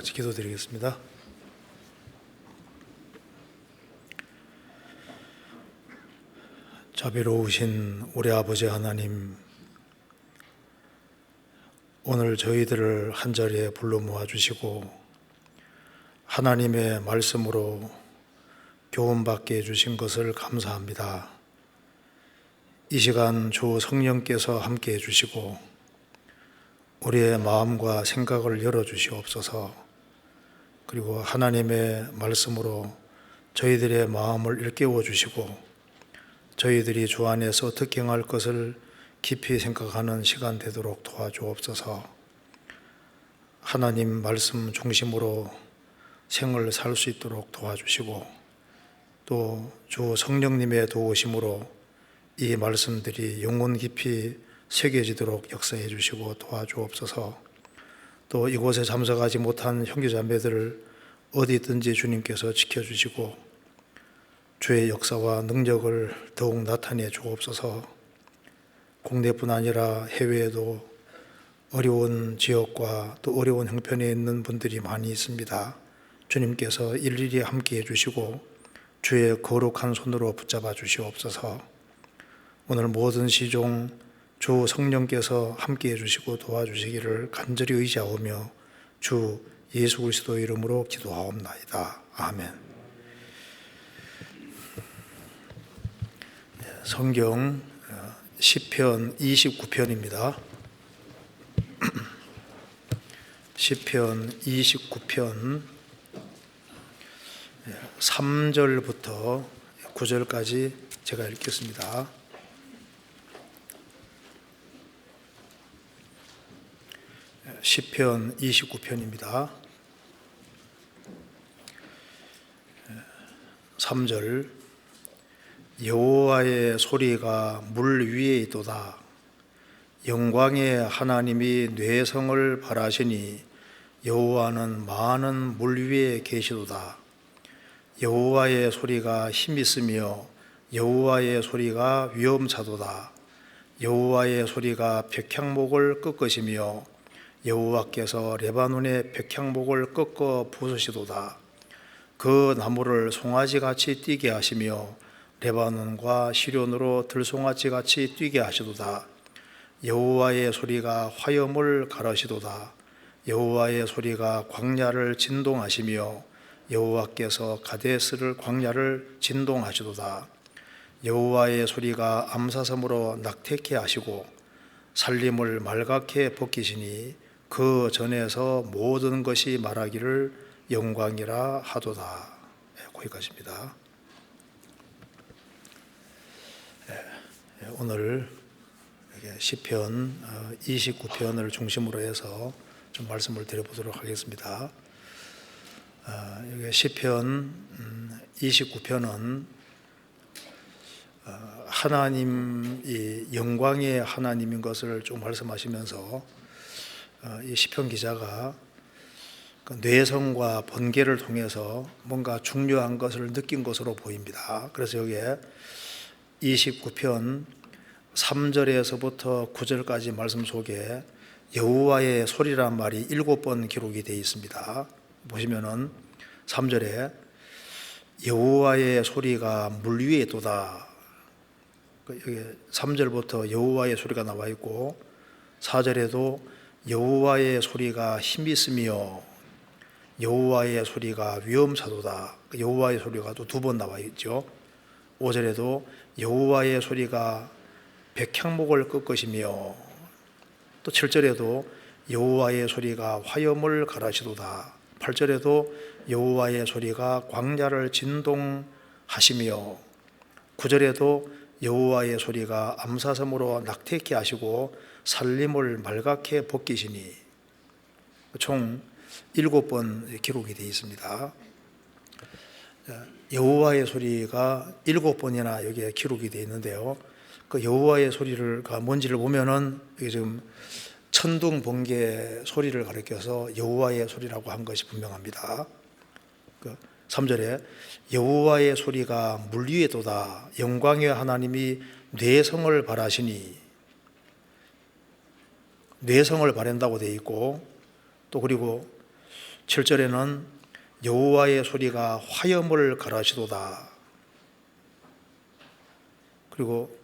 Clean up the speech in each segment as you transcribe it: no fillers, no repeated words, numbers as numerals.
같이 기도드리겠습니다. 자비로우신 우리 아버지 하나님, 오늘 저희들을 한자리에 불러 모아주시고 하나님의 말씀으로 교훈받게 해주신 것을 감사합니다. 이 시간 주 성령께서 함께 해주시고 우리의 마음과 생각을 열어주시옵소서. 그리고 하나님의 말씀으로 저희들의 마음을 일깨워 주시고 저희들이 주 안에서 어떻게 행할 것을 깊이 생각하는 시간 되도록 도와주옵소서. 하나님 말씀 중심으로 생을 살 수 있도록 도와주시고 또 주 성령님의 도우심으로 이 말씀들이 영혼 깊이 새겨지도록 역사해 주시고 도와주옵소서. 또 이곳에 참석하지 못한 형제자매들을 어디든지 주님께서 지켜주시고 주의 역사와 능력을 더욱 나타내 주옵소서. 국내뿐 아니라 해외에도 어려운 지역과 또 어려운 형편에 있는 분들이 많이 있습니다. 주님께서 일일이 함께 해주시고 주의 거룩한 손으로 붙잡아 주시옵소서. 오늘 모든 시종 주 성령께서 함께 해주시고 도와주시기를 간절히 의지하오며 주 예수 그리스도 이름으로 기도하옵나이다. 아멘. 성경 시편 29편입니다. 시편 29편 3절부터 9절까지 제가 읽겠습니다. 시편 29편입니다. 3절 여호와의 소리가 물 위에 있도다. 영광의 하나님이 뇌성을 발하시니 여호와는 많은 물 위에 계시도다. 여호와의 소리가 힘있으며 여호와의 소리가 위엄차도다. 여호와의 소리가 백향목을 꺾으시며 여호와께서 레바논의 백향목을 꺾어 부수시도다. 그 나무를 송아지같이 뛰게 하시며 레바논과 시련으로 들송아지같이 뛰게 하시도다. 여호와의 소리가 화염을 가르시도다. 여호와의 소리가 광야를 진동하시며 여호와께서 가데스를 광야를 진동하시도다. 여호와의 소리가 암사섬으로 낙태케 하시고 살림을 말갛게 벗기시니 그 전에서 모든 것이 말하기를 영광이라 하도다. 거기까지입니다. 오늘 시편 29편을 중심으로 해서 좀 말씀을 드려보도록 하겠습니다. 시편 29편은 하나님이 영광의 하나님인 것을 좀 말씀하시면서 이 시편 기자가 뇌성과 번개를 통해서 뭔가 중요한 것을 느낀 것으로 보입니다. 그래서 여기에 29편 3절에서부터 9절까지 말씀 속에 여호와의 소리란 말이 7번 기록이 되어 있습니다. 보시면은 3절에 여호와의 소리가 물 위에 있도다. 여기 3절부터 여호와의 소리가 나와 있고 4절에도 여호와의 소리가 힘이 있으며 여호와의 소리가 위엄차도다. 여호와의 소리가 또 2번 나와 있죠. 5절에도 여호와의 소리가 백향목을 꺾으시며 또 7절에도 여호와의 소리가 화염을 가르시도다. 8절에도 여호와의 소리가 광야를 진동하시며 9절에도 여호와의 소리가 암사섬으로 낙태케 하시고 살림을 말갛게 벗기시니 총 7번 기록이 되어 있습니다. 여호와의 소리가 7번이나 여기에 기록이 되어 있는데요. 그 여호와의 소리가 뭔지를 보면은 이게 지금 천둥 번개 소리를 가리켜서 여호와의 소리라고 한 것이 분명합니다. 3절에 여호와의 소리가 물 위에 도다. 영광의 하나님이 뇌성을 발하시니, 뇌성을 바란다고 되어 있고 또 그리고 7절에는 여호와의 소리가 화염을 가라시도다. 그리고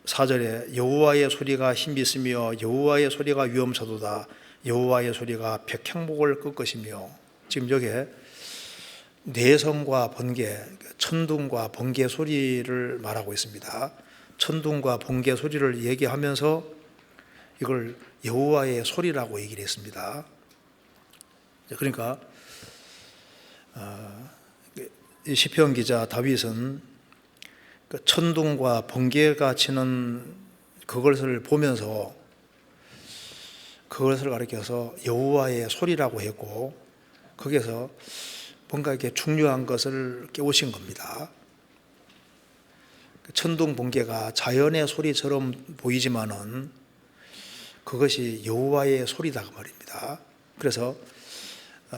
4절에 여호와의 소리가 힘이 있으며 여호와의 소리가 위엄차도다. 여호와의 소리가 백향목을 끌 것이며, 지금 여기에 내성과 번개, 천둥과 번개 소리를 말하고 있습니다. 천둥과 번개 소리를 얘기하면서 이걸 여호와의 소리라고 얘기를 했습니다. 그러니까 이 시편 기자 다윗은 천둥과 번개가 치는 그것을 보면서 그것을 가리켜서 여호와의 소리라고 했고, 거기에서 뭔가 이렇게 중요한 것을 깨우친 겁니다. 천둥 번개가 자연의 소리처럼 보이지만은 그것이 여호와의 소리다 그 말입니다. 그래서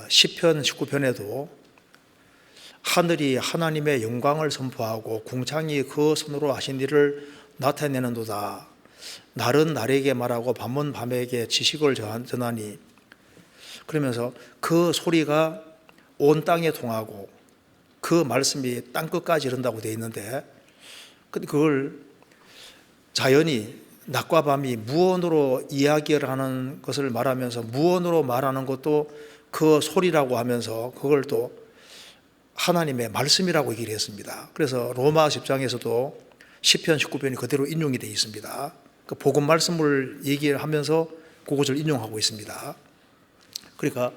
시편 19편에도 하늘이 하나님의 영광을 선포하고 궁창이 그 손으로 하신 일을 나타내는도다. 날은 날에게 말하고 밤은 밤에게 지식을 전하니, 그러면서 그 소리가 온 땅에 통하고 그 말씀이 땅끝까지 이른다고 되어 있는데, 그걸 자연이 낮과 밤이 무언으로 이야기를 하는 것을 말하면서 무언으로 말하는 것도 그 소리라고 하면서 그걸 또 하나님의 말씀이라고 얘기를 했습니다. 그래서 로마 10장에서도 시편 19편이 그대로 인용이 되어 있습니다. 그 복음 말씀을 얘기를 하면서 그것을 인용하고 있습니다. 그러니까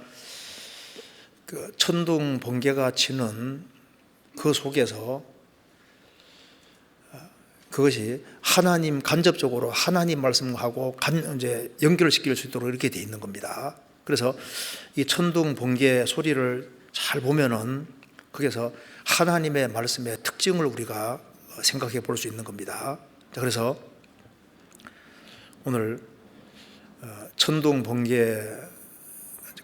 그 천둥 번개가 치는 그 속에서 그것이 하나님, 간접적으로 하나님 말씀하고 이제 연결시킬 수 있도록 이렇게 되어 있는 겁니다. 그래서 이 천둥 번개 소리를 잘 보면은 거기서 하나님의 말씀의 특징을 우리가 생각해 볼 수 있는 겁니다. 그래서 오늘 천둥 번개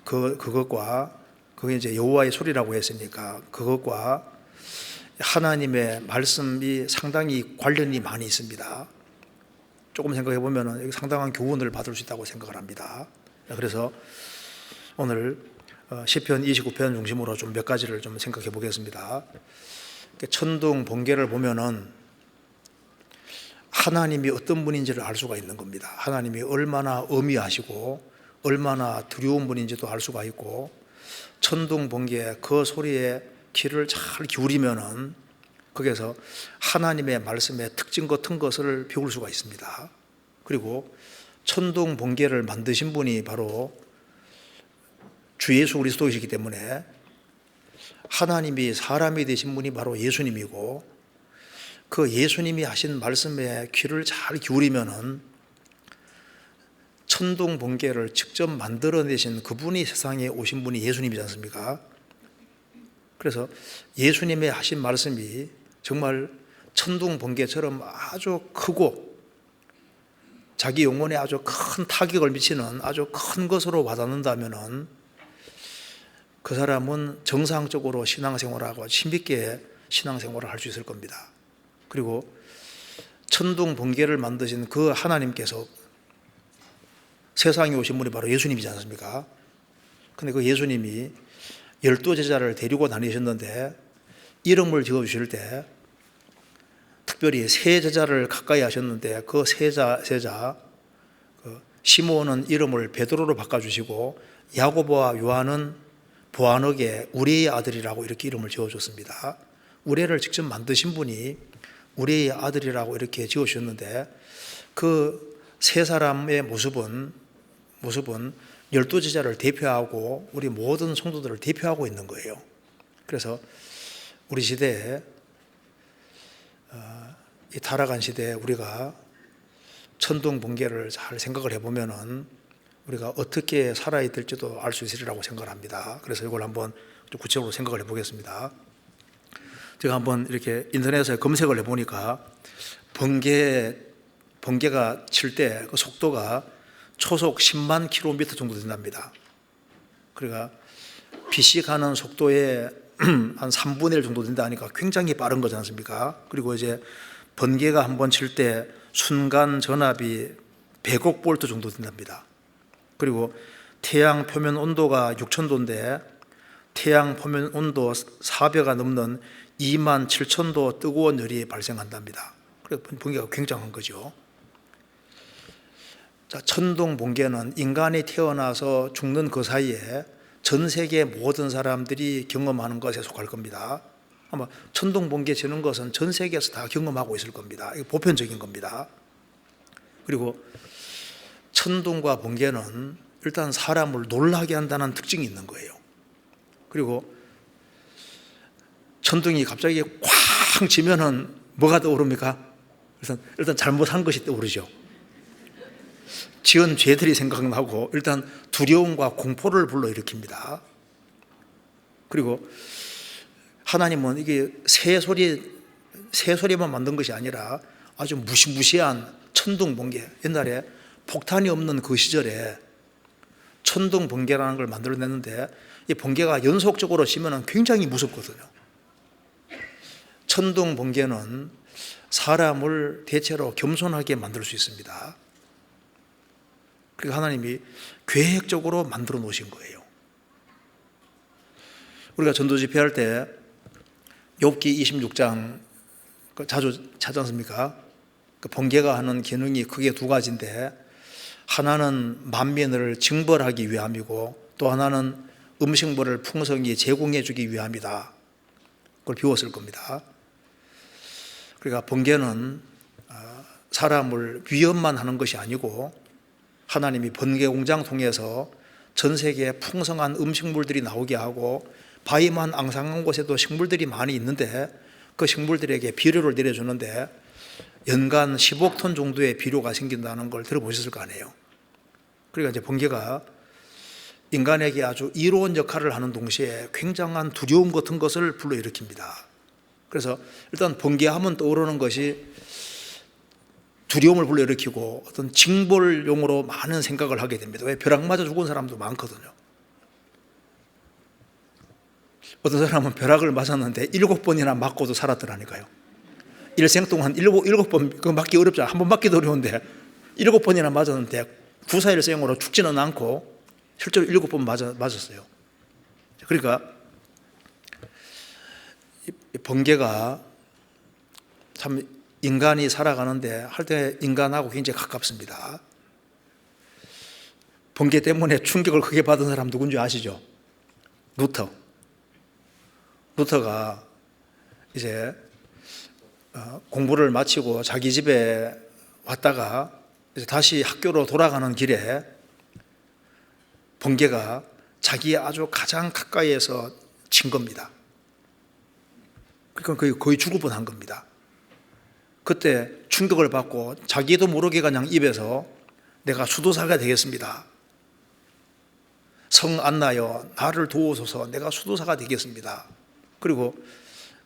그것과 그게 이제 여호와의 소리라고 했으니까 그것과 하나님의 말씀이 상당히 관련이 많이 있습니다. 조금 생각해 보면 상당한 교훈을 받을 수 있다고 생각을 합니다. 그래서 오늘 시편 29편 중심으로 좀 몇 가지를 좀 생각해 보겠습니다. 천둥 번개를 보면은 하나님이 어떤 분인지를 알 수가 있는 겁니다. 하나님이 얼마나 엄의하시고 얼마나 두려운 분인지도 알 수가 있고, 천둥 번개 그 소리에 귀를 잘 기울이면은 거기에서 하나님의 말씀의 특징 같은 것을 배울 수가 있습니다. 그리고 천둥 번개를 만드신 분이 바로 주 예수 그리스도이시기 때문에 하나님이 사람이 되신 분이 바로 예수님이고, 그 예수님이 하신 말씀에 귀를 잘 기울이면은 천둥 번개를 직접 만들어내신 그분이 세상에 오신 분이 예수님이지 않습니까? 그래서 예수님의 하신 말씀이 정말 천둥 번개처럼 아주 크고 자기 영혼에 아주 큰 타격을 미치는 아주 큰 것으로 와닿는다면은 그 사람은 정상적으로 신앙생활하고 힘있게 신앙생활을 할 수 있을 겁니다. 그리고 천둥 번개를 만드신 그 하나님께서 세상에 오신 분이 바로 예수님이지 않습니까? 근데 그 예수님이 12제자를 데리고 다니셨는데 이름을 지어주실 때 특별히 세 제자를 가까이 하셨는데 그 세자 시몬은 이름을 베드로로 바꿔주시고 야고보와 요한은 보아너게 우리의 아들이라고 이렇게 이름을 지어줬습니다. 우리를 직접 만드신 분이 우리의 아들이라고 이렇게 지어주셨는데 그 세 사람의 모습은 12제자를 대표하고 우리 모든 성도들을 대표하고 있는 거예요. 그래서 우리 시대에 이 타락한 시대에 우리가 천둥 번개를 잘 생각을 해보면은 우리가 어떻게 살아야 될지도 알 수 있으리라고 생각을 합니다. 그래서 이걸 한번 좀 구체적으로 생각을 해보겠습니다. 제가 한번 이렇게 인터넷에 검색을 해보니까 번개가 칠 때 그 속도가 초속 10만 킬로미터 정도 된답니다. 그러니까 빛이 가는 속도의 한 3분의 1 정도 된다니까 굉장히 빠른 거지 않습니까? 그리고 이제 번개가 한번 칠 때 순간 전압이 100억 볼트 정도 된답니다. 그리고 태양 표면 온도가 6,000도인데 태양 표면 온도 4배가 넘는 27,000도 뜨거운 열이 발생한답니다. 그래서 번개가 굉장한 거죠. 자, 천둥 번개는 인간이 태어나서 죽는 그 사이에 전 세계 모든 사람들이 경험하는 것에 속할 겁니다. 아마 천둥 번개 치는 것은 전 세계에서 다 경험하고 있을 겁니다. 이거 보편적인 겁니다. 그리고 천둥과 번개는 일단 사람을 놀라게 한다는 특징이 있는 거예요. 그리고 천둥이 갑자기 쾅 치면은 뭐가 떠오릅니까? 일단 잘못한 것이 떠오르죠. 지은 죄들이 생각나고 일단 두려움과 공포를 불러일으킵니다. 그리고 하나님은 이게 새소리만 만든 것이 아니라 아주 무시무시한 천둥 번개, 옛날에 폭탄이 없는 그 시절에 천둥 번개라는 걸 만들어냈는데 이 번개가 연속적으로 치면 굉장히 무섭거든요. 천둥 번개는 사람을 대체로 겸손하게 만들 수 있습니다. 그리고 하나님이 계획적으로 만들어 놓으신 거예요. 우리가 전도 집회할 때 욥기 26장 자주 찾지 않습니까? 번개가 하는 기능이 크게 두 가지인데 하나는 만민을 징벌하기 위함이고 또 하나는 음식물을 풍성히 제공해 주기 위함이다. 그걸 비웠을 겁니다. 그러니까 번개는 사람을 위협만 하는 것이 아니고 하나님이 번개 공장 통해서 전 세계에 풍성한 음식물들이 나오게 하고 바위만 앙상한 곳에도 식물들이 많이 있는데 그 식물들에게 비료를 내려주는데 연간 10억 톤 정도의 비료가 생긴다는 걸 들어보셨을 거 아니에요. 그러니까 이제 번개가 인간에게 아주 이로운 역할을 하는 동시에 굉장한 두려움 같은 것을 불러일으킵니다. 그래서 일단 번개하면 떠오르는 것이 두려움을 불러일으키고 어떤 징벌용으로 많은 생각을 하게 됩니다. 왜? 벼락 맞아 죽은 사람도 많거든요. 어떤 사람은 벼락을 맞았는데 7번이나 맞고도 살았더라니까요. 일생 동안 7번, 그거 맞기 어렵잖아요. 한 번 맞기도 어려운데 7번이나 맞았는데 구사일생으로 죽지는 않고 실제로 7번 맞았어요. 그러니까 번개가 참 인간이 살아가는데 할 때 인간하고 굉장히 가깝습니다. 번개 때문에 충격을 크게 받은 사람 누군지 아시죠? 루터가 이제 공부를 마치고 자기 집에 왔다가 이제 다시 학교로 돌아가는 길에 번개가 자기의 아주 가장 가까이에서 친 겁니다. 그러니까 거의 죽을 뻔한 겁니다. 그때 충격을 받고 자기도 모르게 그냥 입에서 내가 수도사가 되겠습니다. 성 안나여 나를 도우소서, 내가 수도사가 되겠습니다. 그리고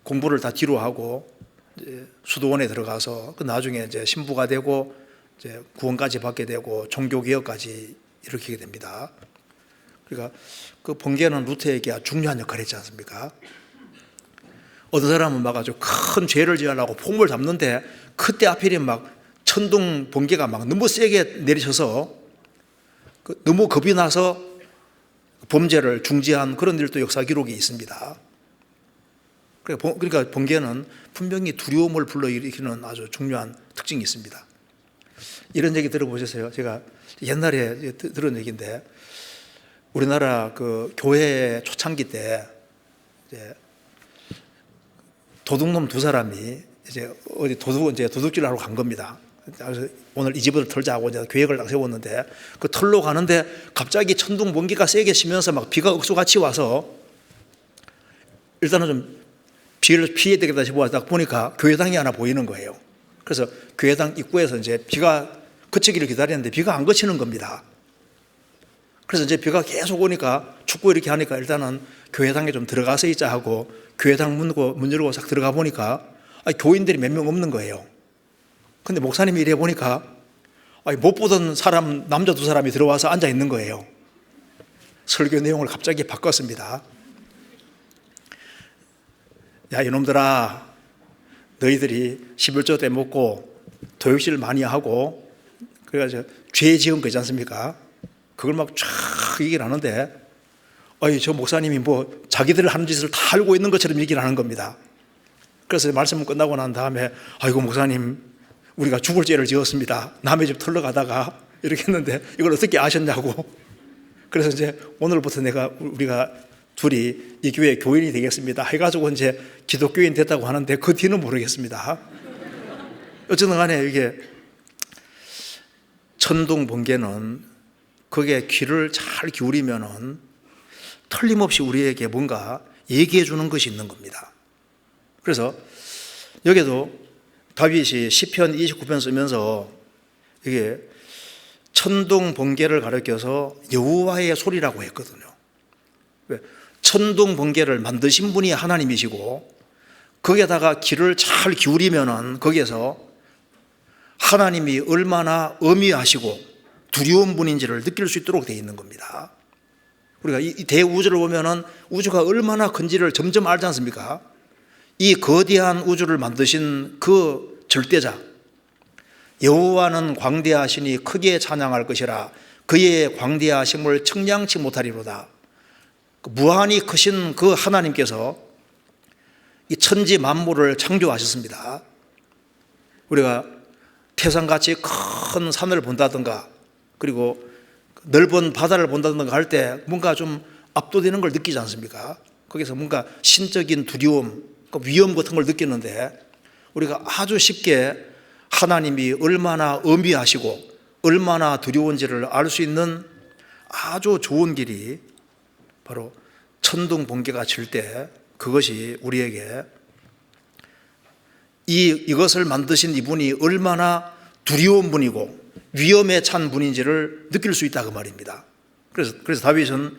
공부를 다 뒤로 하고 이제 수도원에 들어가서 그 나중에 이제 신부가 되고 이제 구원까지 받게 되고 종교개혁까지 일으키게 됩니다. 그러니까 그 번개는 루터에게 중요한 역할을 했지 않습니까? 어떤 사람은 막 아주 큰 죄를 지으려고 폼을 잡는데 그때 하필이 막 천둥 번개가 막 너무 세게 내리쳐서 너무 겁이 나서 범죄를 중지한 그런 일도 역사 기록이 있습니다. 그러니까 번개는 분명히 두려움을 불러일으키는 아주 중요한 특징이 있습니다. 이런 얘기 들어보셨어요? 제가 옛날에 들은 얘기인데 우리나라 그 교회 초창기 때 이제 도둑놈 두 사람이 이제 어디 도둑질 하러 간 겁니다. 그래서 오늘 이 집을 털자고 이제 계획을 딱 세웠는데 그 털로 가는데 갑자기 천둥 번개가 세게 치면서 막 비가 억수같이 와서 일단은 좀 비를 피해야 되겠다 싶어 딱 보니까 교회당이 하나 보이는 거예요. 그래서 교회당 입구에서 이제 비가 그치기를 기다리는데 비가 안 그치는 겁니다. 그래서 이제 비가 계속 오니까 춥고 이렇게 하니까 일단은 교회당에 좀 들어가서 있자 하고 교회당 문 열고 싹 들어가 보니까 교인들이 몇 명 없는 거예요. 근데 목사님이 이래 보니까 못 보던 사람, 남자 두 사람이 들어와서 앉아 있는 거예요. 설교 내용을 갑자기 바꿨습니다. 야, 이놈들아, 너희들이 11조 때 먹고 도역질 많이 하고 그래가지고 죄 지은 거지 않습니까? 그걸 막 쫙 얘기를 하는데, 저 목사님이 뭐 자기들 하는 짓을 다 알고 있는 것처럼 얘기를 하는 겁니다. 그래서 말씀 끝나고 난 다음에, 아이고 목사님, 우리가 죽을 죄를 지었습니다. 남의 집 털러 가다가 이렇게 했는데 이걸 어떻게 아셨냐고. 그래서 이제 오늘부터 우리가 둘이 이 교회 교인이 되겠습니다 해가지고 이제 기독교인 됐다고 하는데, 그 뒤는 모르겠습니다. 어쨌든 간에 이게 천둥 번개는 그게 귀를 잘 기울이면은 틀림없이 우리에게 뭔가 얘기해 주는 것이 있는 겁니다. 그래서 여기도 다윗이 시편 29편 쓰면서 이게 천둥 번개를 가리켜서 여호와의 소리라고 했거든요. 천둥 번개를 만드신 분이 하나님이시고, 거기에다가 귀를 잘 기울이면은 거기에서 하나님이 얼마나 엄위하시고 두려운 분인지를 느낄 수 있도록 되어 있는 겁니다. 우리가 이 대우주를 보면은 우주가 얼마나 큰지를 점점 알지 않습니까? 이 거대한 우주를 만드신 그 절대자, 여호와는 광대하시니 크게 찬양할 것이라, 그의 광대하심을 청량치 못하리로다. 무한히 크신 그 하나님께서 이 천지 만물을 창조하셨습니다. 우리가 태산같이 큰 산을 본다든가, 그리고 넓은 바다를 본다든가 할 때 뭔가 좀 압도되는 걸 느끼지 않습니까? 거기서 뭔가 신적인 두려움, 위험 같은 걸 느끼는데, 우리가 아주 쉽게 하나님이 얼마나 엄위하시고 얼마나 두려운지를 알 수 있는 아주 좋은 길이 바로 천둥 번개가 칠 때, 그것이 우리에게 이것을 만드신 이분이 얼마나 두려운 분이고 위험에 찬 분인지를 느낄 수 있다 그 말입니다. 그래서 다윗은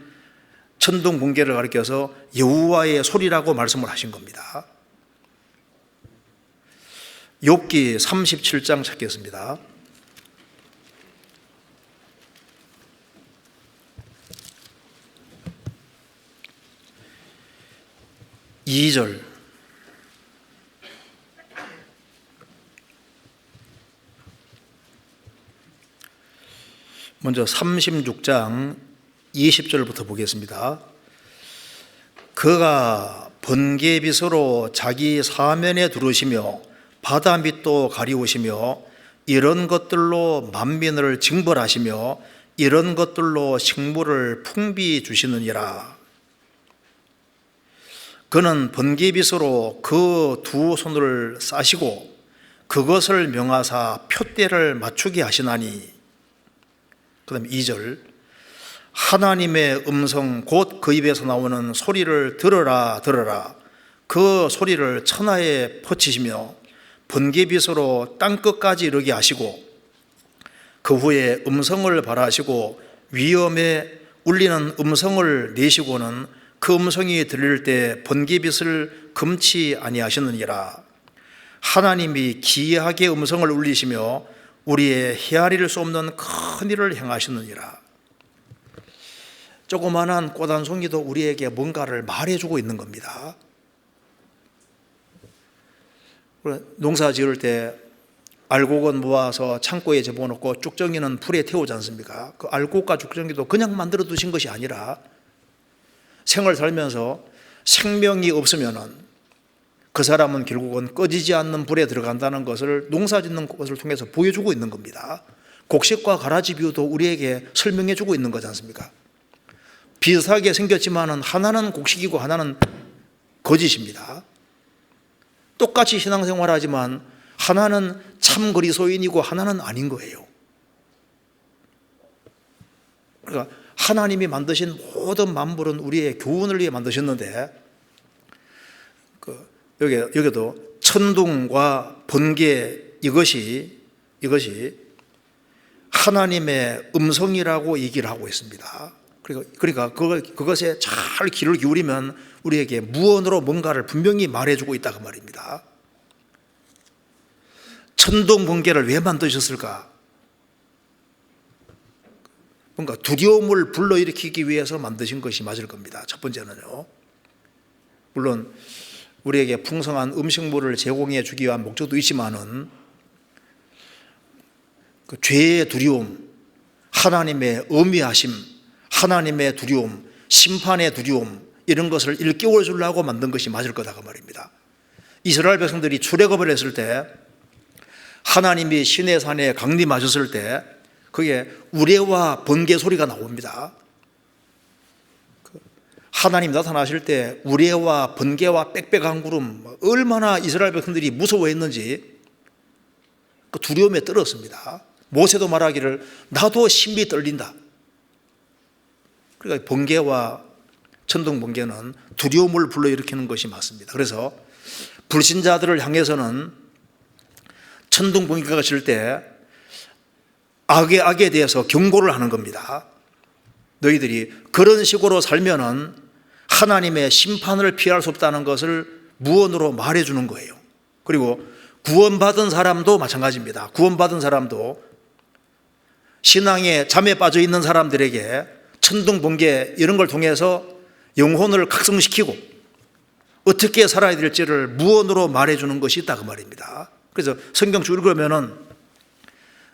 천둥 번개를 가리켜서 여호와의 소리라고 말씀을 하신 겁니다. 욥기 37장 찾겠습니다. 2절. 먼저 36장 20절부터 보겠습니다. 그가 번개빛으로 자기 사면에 두르시며 바다 밑도 가리우시며 이런 것들로 만민을 징벌하시며 이런 것들로 식물을 풍비 주시느니라. 그는 번개빛으로 그 두 손을 싸시고 그것을 명하사 표대를 맞추게 하시나니. 그 다음에 2절. 하나님의 음성 곧 그 입에서 나오는 소리를 들으라 들으라. 그 소리를 천하에 퍼치시며 번개빛으로 땅끝까지 이르게 하시고 그 후에 음성을 발하시고 위엄에 울리는 음성을 내시고는 그 음성이 들릴 때 번개빛을 금치 아니하시느니라. 하나님이 기이하게 음성을 울리시며 우리의 헤아릴 수 없는 큰 일을 행하시느니라. 조그마한 꽃 한 송이도 우리에게 뭔가를 말해주고 있는 겁니다. 농사 지을 때 알곡은 모아서 창고에 집어넣고 쭉정이는 불에 태우지 않습니까? 그 알곡과 쭉정이도 그냥 만들어 두신 것이 아니라 생을 살면서 생명이 없으면은 그 사람은 결국은 꺼지지 않는 불에 들어간다는 것을 농사 짓는 것을 통해서 보여주고 있는 겁니다. 곡식과 가라지 비유도 우리에게 설명해 주고 있는 거지 않습니까? 비슷하게 생겼지만은 하나는 곡식이고 하나는 거짓입니다. 똑같이 신앙생활하지만 하나는 참 그리스도인이고 하나는 아닌 거예요. 그러니까 하나님이 만드신 모든 만물은 우리의 교훈을 위해 만드셨는데, 여기도 천둥과 번개 이것이 하나님의 음성이라고 얘기를 하고 있습니다. 그러니까 그것에 잘 귀를 기울이면 우리에게 무언으로 뭔가를 분명히 말해주고 있다 그 말입니다. 천둥 번개를 왜 만드셨을까? 뭔가 두려움을 불러일으키기 위해서 만드신 것이 맞을 겁니다. 첫 번째는요. 물론 우리에게 풍성한 음식물을 제공해 주기 위한 목적도 있지만은 그 죄의 두려움, 하나님의 엄미하심, 하나님의 두려움, 심판의 두려움, 이런 것을 일깨워 주려고 만든 것이 맞을 거다 그 말입니다. 이스라엘 백성들이 출애굽을 했을 때 하나님이 시내산에 강림하셨을 때 그게 우레와 번개 소리가 나옵니다. 하나님 나타나실 때 우레와 번개와 빽빽한 구름, 얼마나 이스라엘 백성들이 무서워했는지 그 두려움에 떨었습니다. 모세도 말하기를 나도 심히 떨린다. 그러니까 번개와 천둥 번개는 두려움을 불러일으키는 것이 맞습니다. 그래서 불신자들을 향해서는 천둥 번개가 칠 때 악에 대해서 경고를 하는 겁니다. 너희들이 그런 식으로 살면은 하나님의 심판을 피할 수 없다는 것을 무언으로 말해주는 거예요. 그리고 구원받은 사람도 마찬가지입니다. 구원받은 사람도 신앙에 잠에 빠져 있는 사람들에게 천둥 번개 이런 걸 통해서 영혼을 각성시키고 어떻게 살아야 될지를 무언으로 말해주는 것이 있다 그 말입니다. 그래서 성경 쭉 읽으면은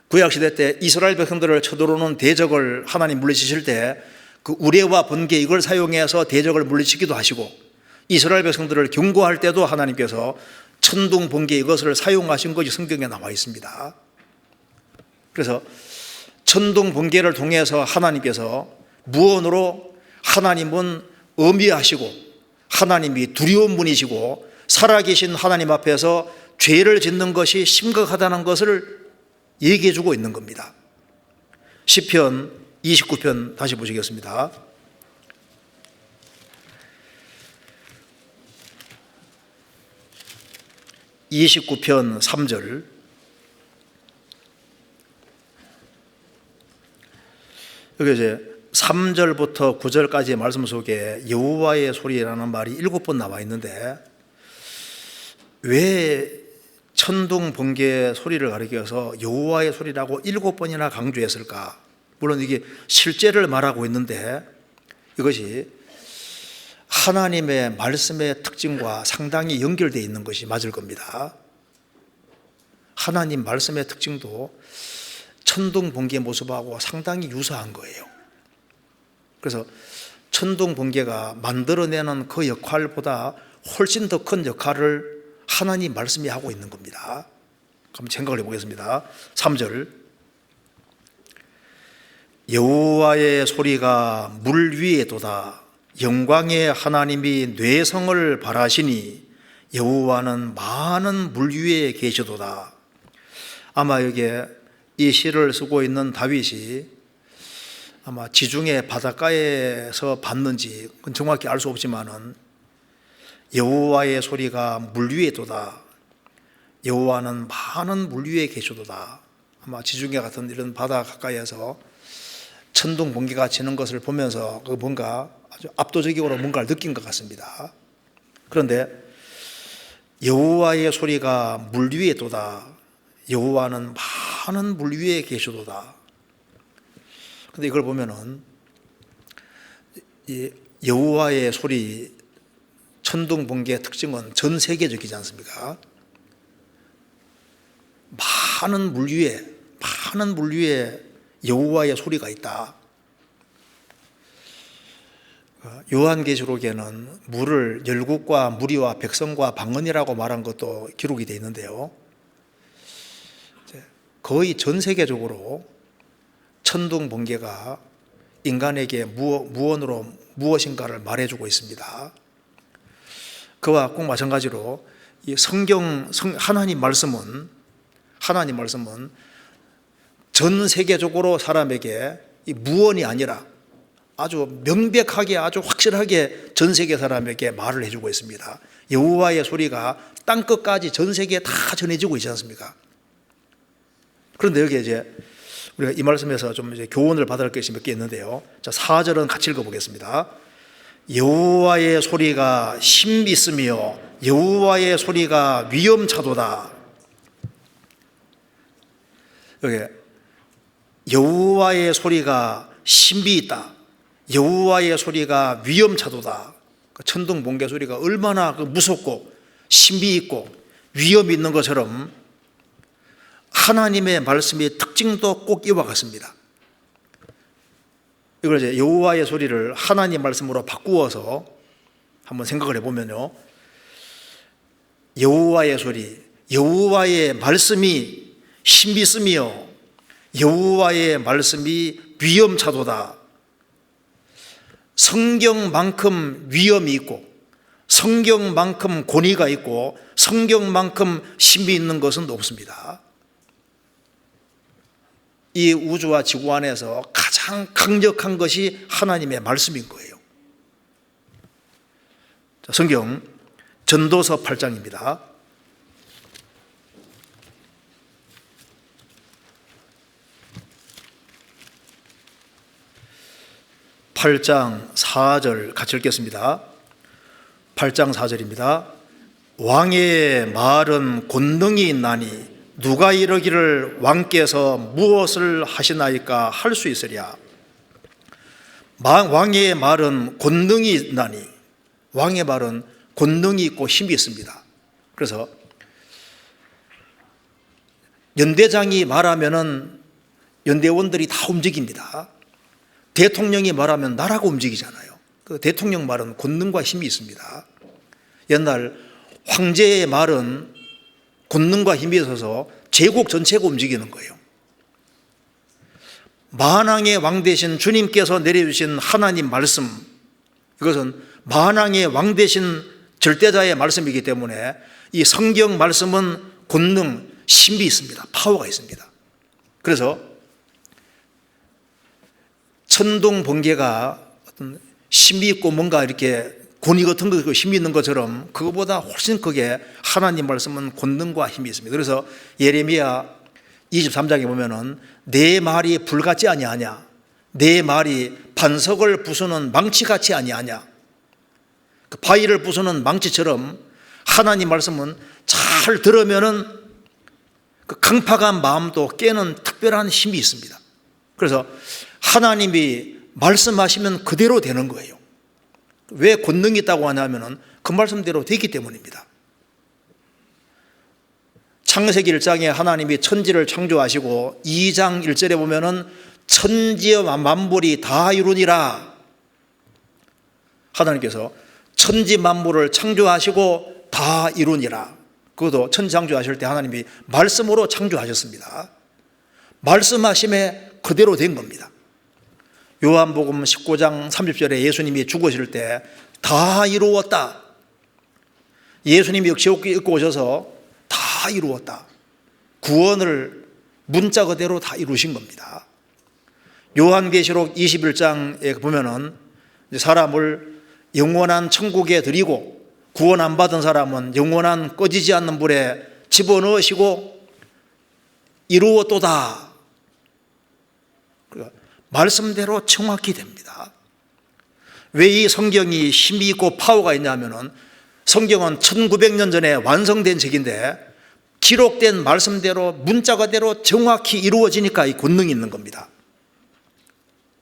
구약시대 때 이스라엘 백성들을 쳐들어오는 대적을 하나님 물리치실 때 그 우레와 번개 이걸 사용해서 대적을 물리치기도 하시고 이스라엘 백성들을 경고할 때도 하나님께서 천둥 번개 이것을 사용하신 것이 성경에 나와 있습니다. 그래서 천둥 번개를 통해서 하나님께서 무언으로 하나님은 엄미하시고 하나님이 두려운 분이시고 살아계신 하나님 앞에서 죄를 짓는 것이 심각하다는 것을 얘기해 주고 있는 겁니다. 시편 29편 다시 보시겠습니다. (29편) 3절. 여기 이제 3절부터 9절까지의 말씀 속에 여호와의 소리라는 말이 7번 나와 있는데 왜 천둥 번개 소리를 가리켜서 여호와의 소리라고 7번이나 강조했을까? 물론 이게 실제를 말하고 있는데 이것이 하나님의 말씀의 특징과 상당히 연결되어 있는 것이 맞을 겁니다. 하나님 말씀의 특징도 천둥 번개 모습하고 상당히 유사한 거예요. 그래서 천둥 번개가 만들어내는 그 역할보다 훨씬 더 큰 역할을 하나님 말씀이 하고 있는 겁니다. 한번 생각을 해보겠습니다. 3절. 여호와의 소리가 물 위에 돋아 영광의 하나님이 뇌성을 발하시니 여호와는 많은 물 위에 계시도다. 아마 여기에 이 시를 쓰고 있는 다윗이 아마 지중해 바닷가에서 봤는지 그건 정확히 알 수 없지만은 여호와의 소리가 물 위에 돋아 여호와는 많은 물 위에 계시도다. 아마 지중해 같은 이런 바다 가까이에서 천둥 번개가 치는 것을 보면서 그 뭔가 아주 압도적으로 뭔가를 느낀 것 같습니다. 그런데 여호와의 소리가 물 위에 돋아 여호와는 많은 물 위에 계시도다. 근데 이걸 보면은 이 여호와의 소리 천둥 번개의 특징은 전 세계적이지 않습니까? 많은 물 위에 여호와의 소리가 있다. 요한계시록에는 물을 열국과 무리와 백성과 방언이라고 말한 것도 기록이 되어 있는데요. 거의 전 세계적으로 천둥 번개가 인간에게 무언으로 무엇인가를 말해주고 있습니다. 그와 꼭 마찬가지로 이 하나님 말씀은 전 세계적으로 사람에게 이 무언이 아니라 아주 명백하게 아주 확실하게 전 세계 사람에게 말을 해주고 있습니다. 여호와의 소리가 땅끝까지 전 세계에 다 전해지고 있지 않습니까? 그런데 여기 이제 우리가 이 말씀에서 좀 이제 교훈을 받을 것이 몇 개 있는데요. 자, 4절은 같이 읽어보겠습니다. 여호와의 소리가 힘 있으며 여호와의 소리가 위엄차도다. 여기 여호와의 소리가 신비 있다. 여호와의 소리가 위엄차도다. 천둥 번개 소리가 얼마나 무섭고 신비 있고 위엄이 있는 것처럼 하나님의 말씀의 특징도 꼭 이와 같습니다. 이걸 이제 여호와의 소리를 하나님 말씀으로 바꾸어서 한번 생각을 해보면요, 여호와의 소리, 여호와의 말씀이 신비스미요 여호와의 말씀이 위엄차도다. 성경만큼 위엄이 있고 성경만큼 권위가 있고 성경만큼 신비 있는 것은 없습니다. 이 우주와 지구 안에서 가장 강력한 것이 하나님의 말씀인 거예요. 성경 전도서 8장입니다. 8장 4절 같이 읽겠습니다. 8장 4절입니다. 왕의 말은 권능이 있나니 누가 이르기를 왕께서 무엇을 하시나이까 할 수 있으랴. 왕의 말은 권능이 있나니, 왕의 말은 권능이 있고 힘이 있습니다. 그래서 연대장이 말하면은 연대원들이 다 움직입니다. 대통령이 말하면 나라가 움직이잖아요. 그 대통령 말은 권능과 힘이 있습니다. 옛날 황제의 말은 권능과 힘이 있어서 제국 전체가 움직이는 거예요. 만왕의 왕 되신 주님께서 내려주신 하나님 말씀, 이것은 만왕의 왕 되신 절대자의 말씀이기 때문에 이 성경 말씀은 권능, 힘이 있습니다. 파워가 있습니다. 그래서 천둥 번개가 어떤 힘이 있고 뭔가 이렇게 권위 같은 거 힘이 있는 것처럼 그거보다 훨씬 크게 하나님 말씀은 권능과 힘이 있습니다. 그래서 예레미야 23장에 보면은 내 말이 불같지 아니하냐, 내 말이 반석을 부수는 망치같이 아니하냐, 그 바위를 부수는 망치처럼 하나님 말씀은 잘 들으면은 그 강팍한 마음도 깨는 특별한 힘이 있습니다. 그래서 하나님이 말씀하시면 그대로 되는 거예요. 왜 권능이 있다고 하냐면은 그 말씀대로 되기 때문입니다. 창세기 1장에 하나님이 천지를 창조하시고 2장 1절에 보면은 천지와 만물이 다 이루니라. 하나님께서 천지 만물을 창조하시고 다 이루니라. 그것도 천지 창조하실 때 하나님이 말씀으로 창조하셨습니다. 말씀하심에 그대로 된 겁니다. 요한복음 19장 30절에 예수님이 죽으실 때 다 이루었다. 예수님이 역시 읽고 오셔서 다 이루었다. 구원을 문자 그대로 다 이루신 겁니다. 요한계시록 21장에 보면은 사람을 영원한 천국에 드리고 구원 안 받은 사람은 영원한 꺼지지 않는 불에 집어넣으시고 이루었도다. 말씀대로 정확히 됩니다. 왜 이 성경이 힘이 있고 파워가 있냐면은 성경은 1900년 전에 완성된 책인데 기록된 말씀대로 문자 그대로 정확히 이루어지니까 이 권능이 있는 겁니다.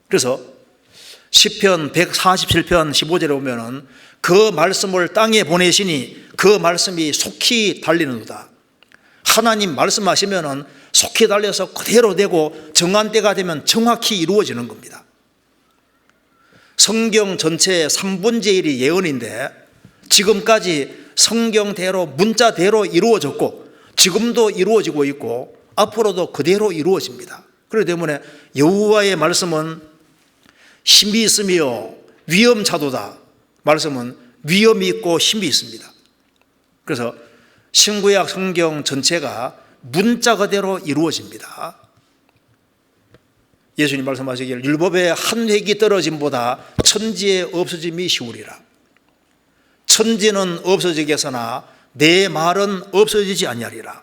그래서 시편 147편 15절에 보면은 그 말씀을 땅에 보내시니 그 말씀이 속히 달리는도다. 하나님 말씀하시면은 속히 달려서 그대로 되고 정한 때가 되면 정확히 이루어지는 겁니다. 성경 전체의 3분의 1이 예언인데 지금까지 성경대로 문자대로 이루어졌고 지금도 이루어지고 있고 앞으로도 그대로 이루어집니다. 그렇기 때문에 여호와의 말씀은 힘이 있으며 위엄차도다. 말씀은 위엄이 있고 힘이 있습니다. 그래서 신구약 성경 전체가 문자 그대로 이루어집니다. 예수님 말씀하시기를 율법의 한 획이 떨어짐보다 천지의 없어짐이 쉬우리라. 천지는 없어지겠으나 내 말은 없어지지 아니하리라.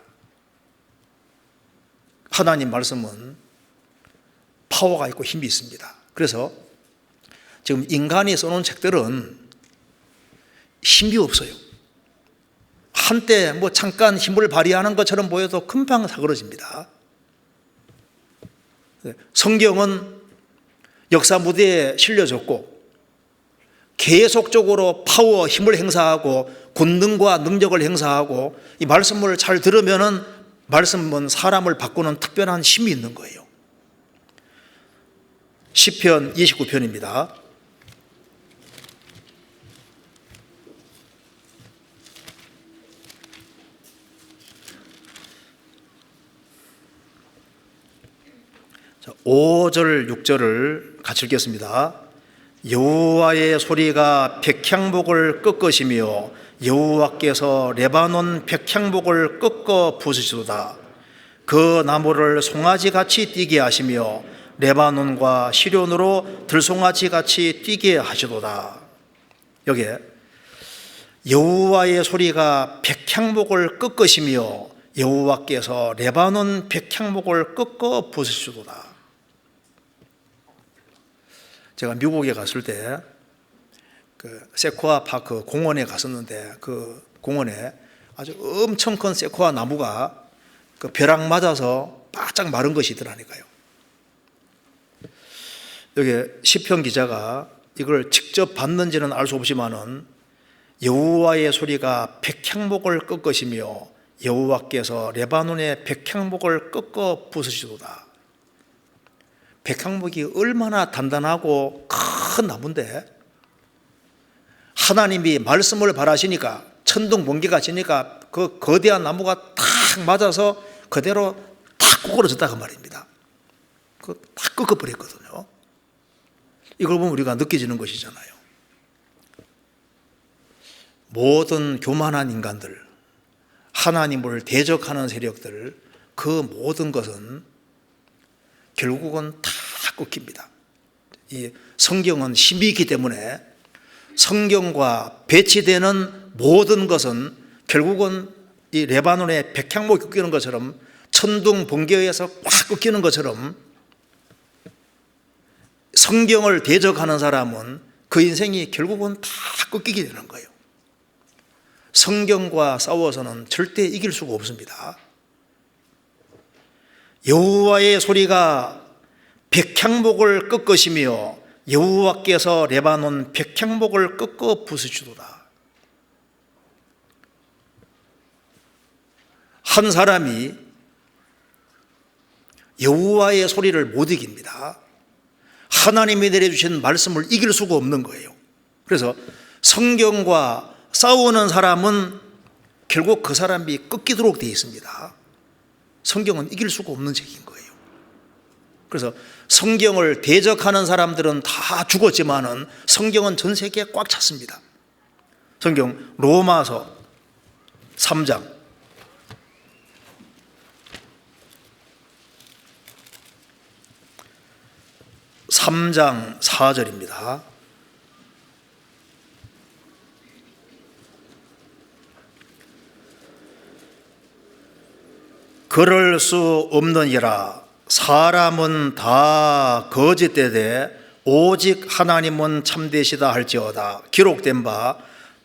하나님 말씀은 파워가 있고 힘이 있습니다. 그래서 지금 인간이 써놓은 책들은 힘이 없어요. 한때 뭐 잠깐 힘을 발휘하는 것처럼 보여도 금방 사그러집니다. 성경은 역사 무대에 실려졌고 계속적으로 파워, 힘을 행사하고 권능과 능력을 행사하고 이 말씀을 잘 들으면은 말씀은 사람을 바꾸는 특별한 힘이 있는 거예요. 시편 29편입니다. 자, 5절 6절을 같이 읽겠습니다. 여호와의 소리가 백향목을 꺾으시며 여호와께서 레바논 백향목을 꺾어 부수시도다. 그 나무를 송아지같이 뛰게 하시며 레바논과 시련으로 들송아지같이 뛰게 하시도다. 여기에 여호와의 소리가 백향목을 꺾으시며 여호와께서 레바논 백향목을 꺾어 부수시도다. 제가 미국에 갔을 때 그 세코아 파크 공원에 갔었는데 그 공원에 아주 엄청 큰 세코아 나무가 그 벼락 맞아서 바짝 마른 것이 있더라니까요. 여기 시편 기자가 이걸 직접 봤는지는 알 수 없지만은 여호와의 소리가 백향목을 꺾으시며 여호와께서 레바논의 백향목을 꺾어 부수시도다. 백향목이 얼마나 단단하고 큰 나무인데 하나님이 말씀을 바라시니까 천둥 번개가 치니까 그 거대한 나무가 탁 맞아서 그대로 탁 구부러졌다고 말입니다. 탁 꺾어버렸거든요. 이걸 보면 우리가 느껴지는 것이잖아요. 모든 교만한 인간들, 하나님을 대적하는 세력들, 그 모든 것은 결국은 다 꺾입니다. 이 성경은 힘이 있기 때문에 성경과 배치되는 모든 것은 결국은 이 레바논의 백향목이 꺾이는 것처럼 천둥 번개에 의해서 꽉 꺾이는 것처럼 성경을 대적하는 사람은 그 인생이 결국은 다 꺾이게 되는 거예요. 성경과 싸워서는 절대 이길 수가 없습니다. 여호와의 소리가 백향목을 꺾으시며 여호와께서 레바논 백향목을 꺾어 부수시도다. 한 사람이 여호와의 소리를 못 이깁니다. 하나님이 내려주신 말씀을 이길 수가 없는 거예요. 그래서 성경과 싸우는 사람은 결국 그 사람이 꺾이도록 되어 있습니다. 성경은 이길 수가 없는 책인 거예요. 그래서 성경을 대적하는 사람들은 다 죽었지만은 성경은 전 세계에 꽉 찼습니다. 성경 로마서 3장 4절입니다. 그럴 수 없느니라. 사람은 다 거짓되되 오직 하나님은 참되시다 할지어다. 기록된 바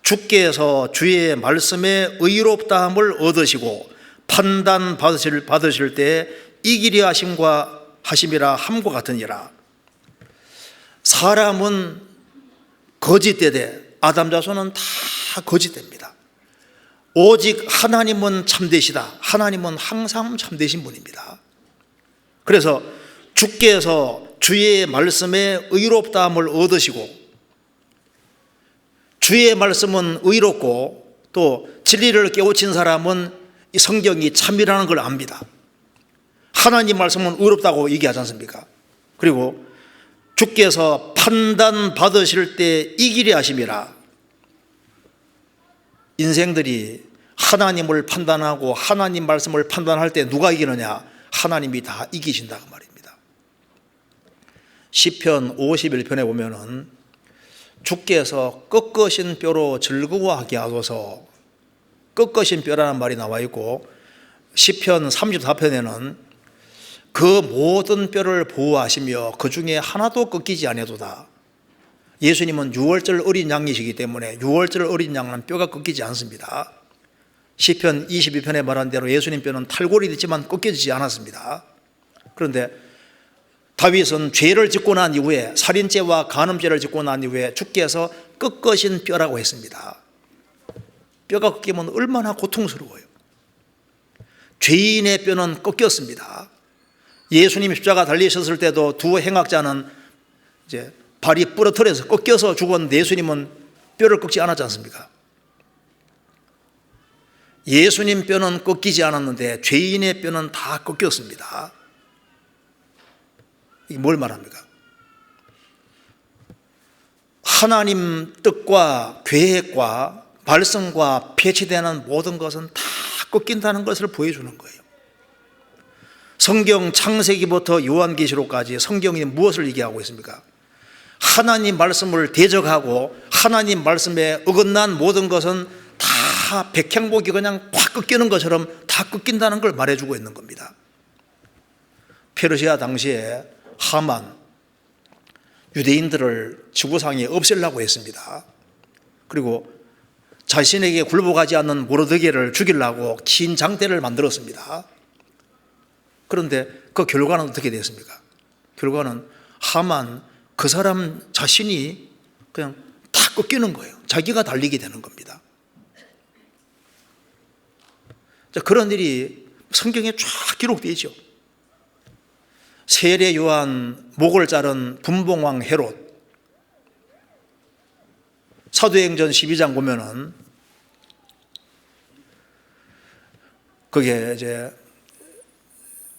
주께서 주의 말씀에 의롭다함을 얻으시고 판단 받으실 때 이기리 하심이라 함과 같으니라. 사람은 거짓되되 아담 자손은 다 거짓됩니다. 오직 하나님은 참되시다. 하나님은 항상 참되신 분입니다. 그래서 주께서 주의 말씀에 의롭다함을 얻으시고 주의 말씀은 의롭고 또 진리를 깨우친 사람은 이 성경이 참이라는 걸 압니다. 하나님 말씀은 의롭다고 얘기하지 않습니까? 그리고 주께서 판단 받으실 때 이기리 하심이라. 인생들이 하나님을 판단하고 하나님 말씀을 판단할 때 누가 이기느냐? 하나님이 다 이기신다고 말입니다. 시편 51편에 보면은 주께서 꺾으신 뼈로 즐거워하게 하소서, 꺾으신 뼈라는 말이 나와 있고 시편 34편에는 그 모든 뼈를 보호하시며 그 중에 하나도 꺾이지 아니하도다. 예수님은 유월절 어린 양이시기 때문에 유월절 어린 양은 뼈가 꺾이지 않습니다. 시편 22편에 말한 대로 예수님 뼈는 탈골이 됐지만 꺾여지지 않았습니다. 그런데 다윗은 죄를 짓고 난 이후에 살인죄와 간음죄를 짓고 난 이후에 주께서 꺾으신 뼈라고 했습니다. 뼈가 꺾이면 얼마나 고통스러워요. 죄인의 뼈는 꺾였습니다. 예수님 십자가 달리셨을 때도 두 행악자는 이제 발이 부러뜨려서 꺾여서 죽었는데 예수님은 뼈를 꺾지 않았지 않습니까? 예수님 뼈는 꺾이지 않았는데 죄인의 뼈는 다 꺾였습니다. 이게 뭘 말합니까? 하나님 뜻과 계획과 발성과 배치되는 모든 것은 다 꺾인다는 것을 보여주는 거예요. 성경 창세기부터 요한계시록까지 성경이 무엇을 얘기하고 있습니까? 하나님 말씀을 대적하고 하나님 말씀에 어긋난 모든 것은 다 백향목이 그냥 확 꺾이는 것처럼 다 꺾인다는 걸 말해주고 있는 겁니다. 페르시아 당시에 하만, 유대인들을 지구상에 없애려고 했습니다. 그리고 자신에게 굴복하지 않는 모르드게를 죽이려고 긴 장대를 만들었습니다. 그런데 그 결과는 어떻게 됐습니까? 결과는 하만 그 사람 자신이 그냥 다 꺾이는 거예요. 자기가 달리게 되는 겁니다. 그런 일이 성경에 쫙 기록되어 있죠. 세례 요한 목을 자른 분봉왕 헤롯, 사도행전 12장 보면은 그게 이제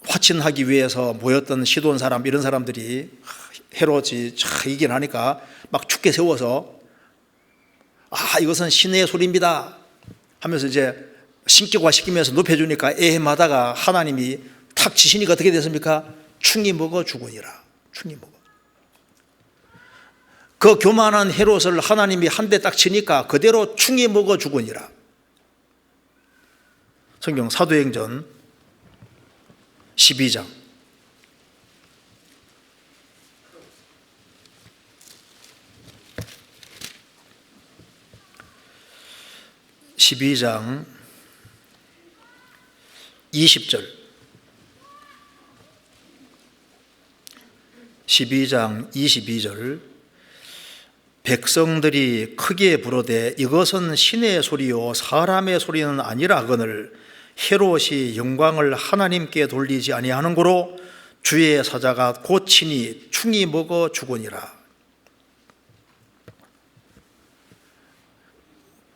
화친하기 위해서 모였던 시돈 사람, 이런 사람들이 헤롯이 이긴 하니까 막 죽게 세워서 이것은 신의 소리입니다 하면서 이제 신격화시키면서 높여주니까 에헴하다가 하나님이 탁 치시니까 어떻게 됐습니까? 충이 먹어 죽으니라. 충이 먹어. 그 교만한 헤롯을 하나님이 한 대 딱 치니까 그대로 충이 먹어 죽으니라. 성경 사도행전 12장 12장 20절 12장 22절 백성들이 크게 부르되 이것은 신의 소리요 사람의 소리는 아니라 하거늘 헤롯이 영광을 하나님께 돌리지 아니하는 고로 주의 사자가 고치니 충이 먹어 죽으니라.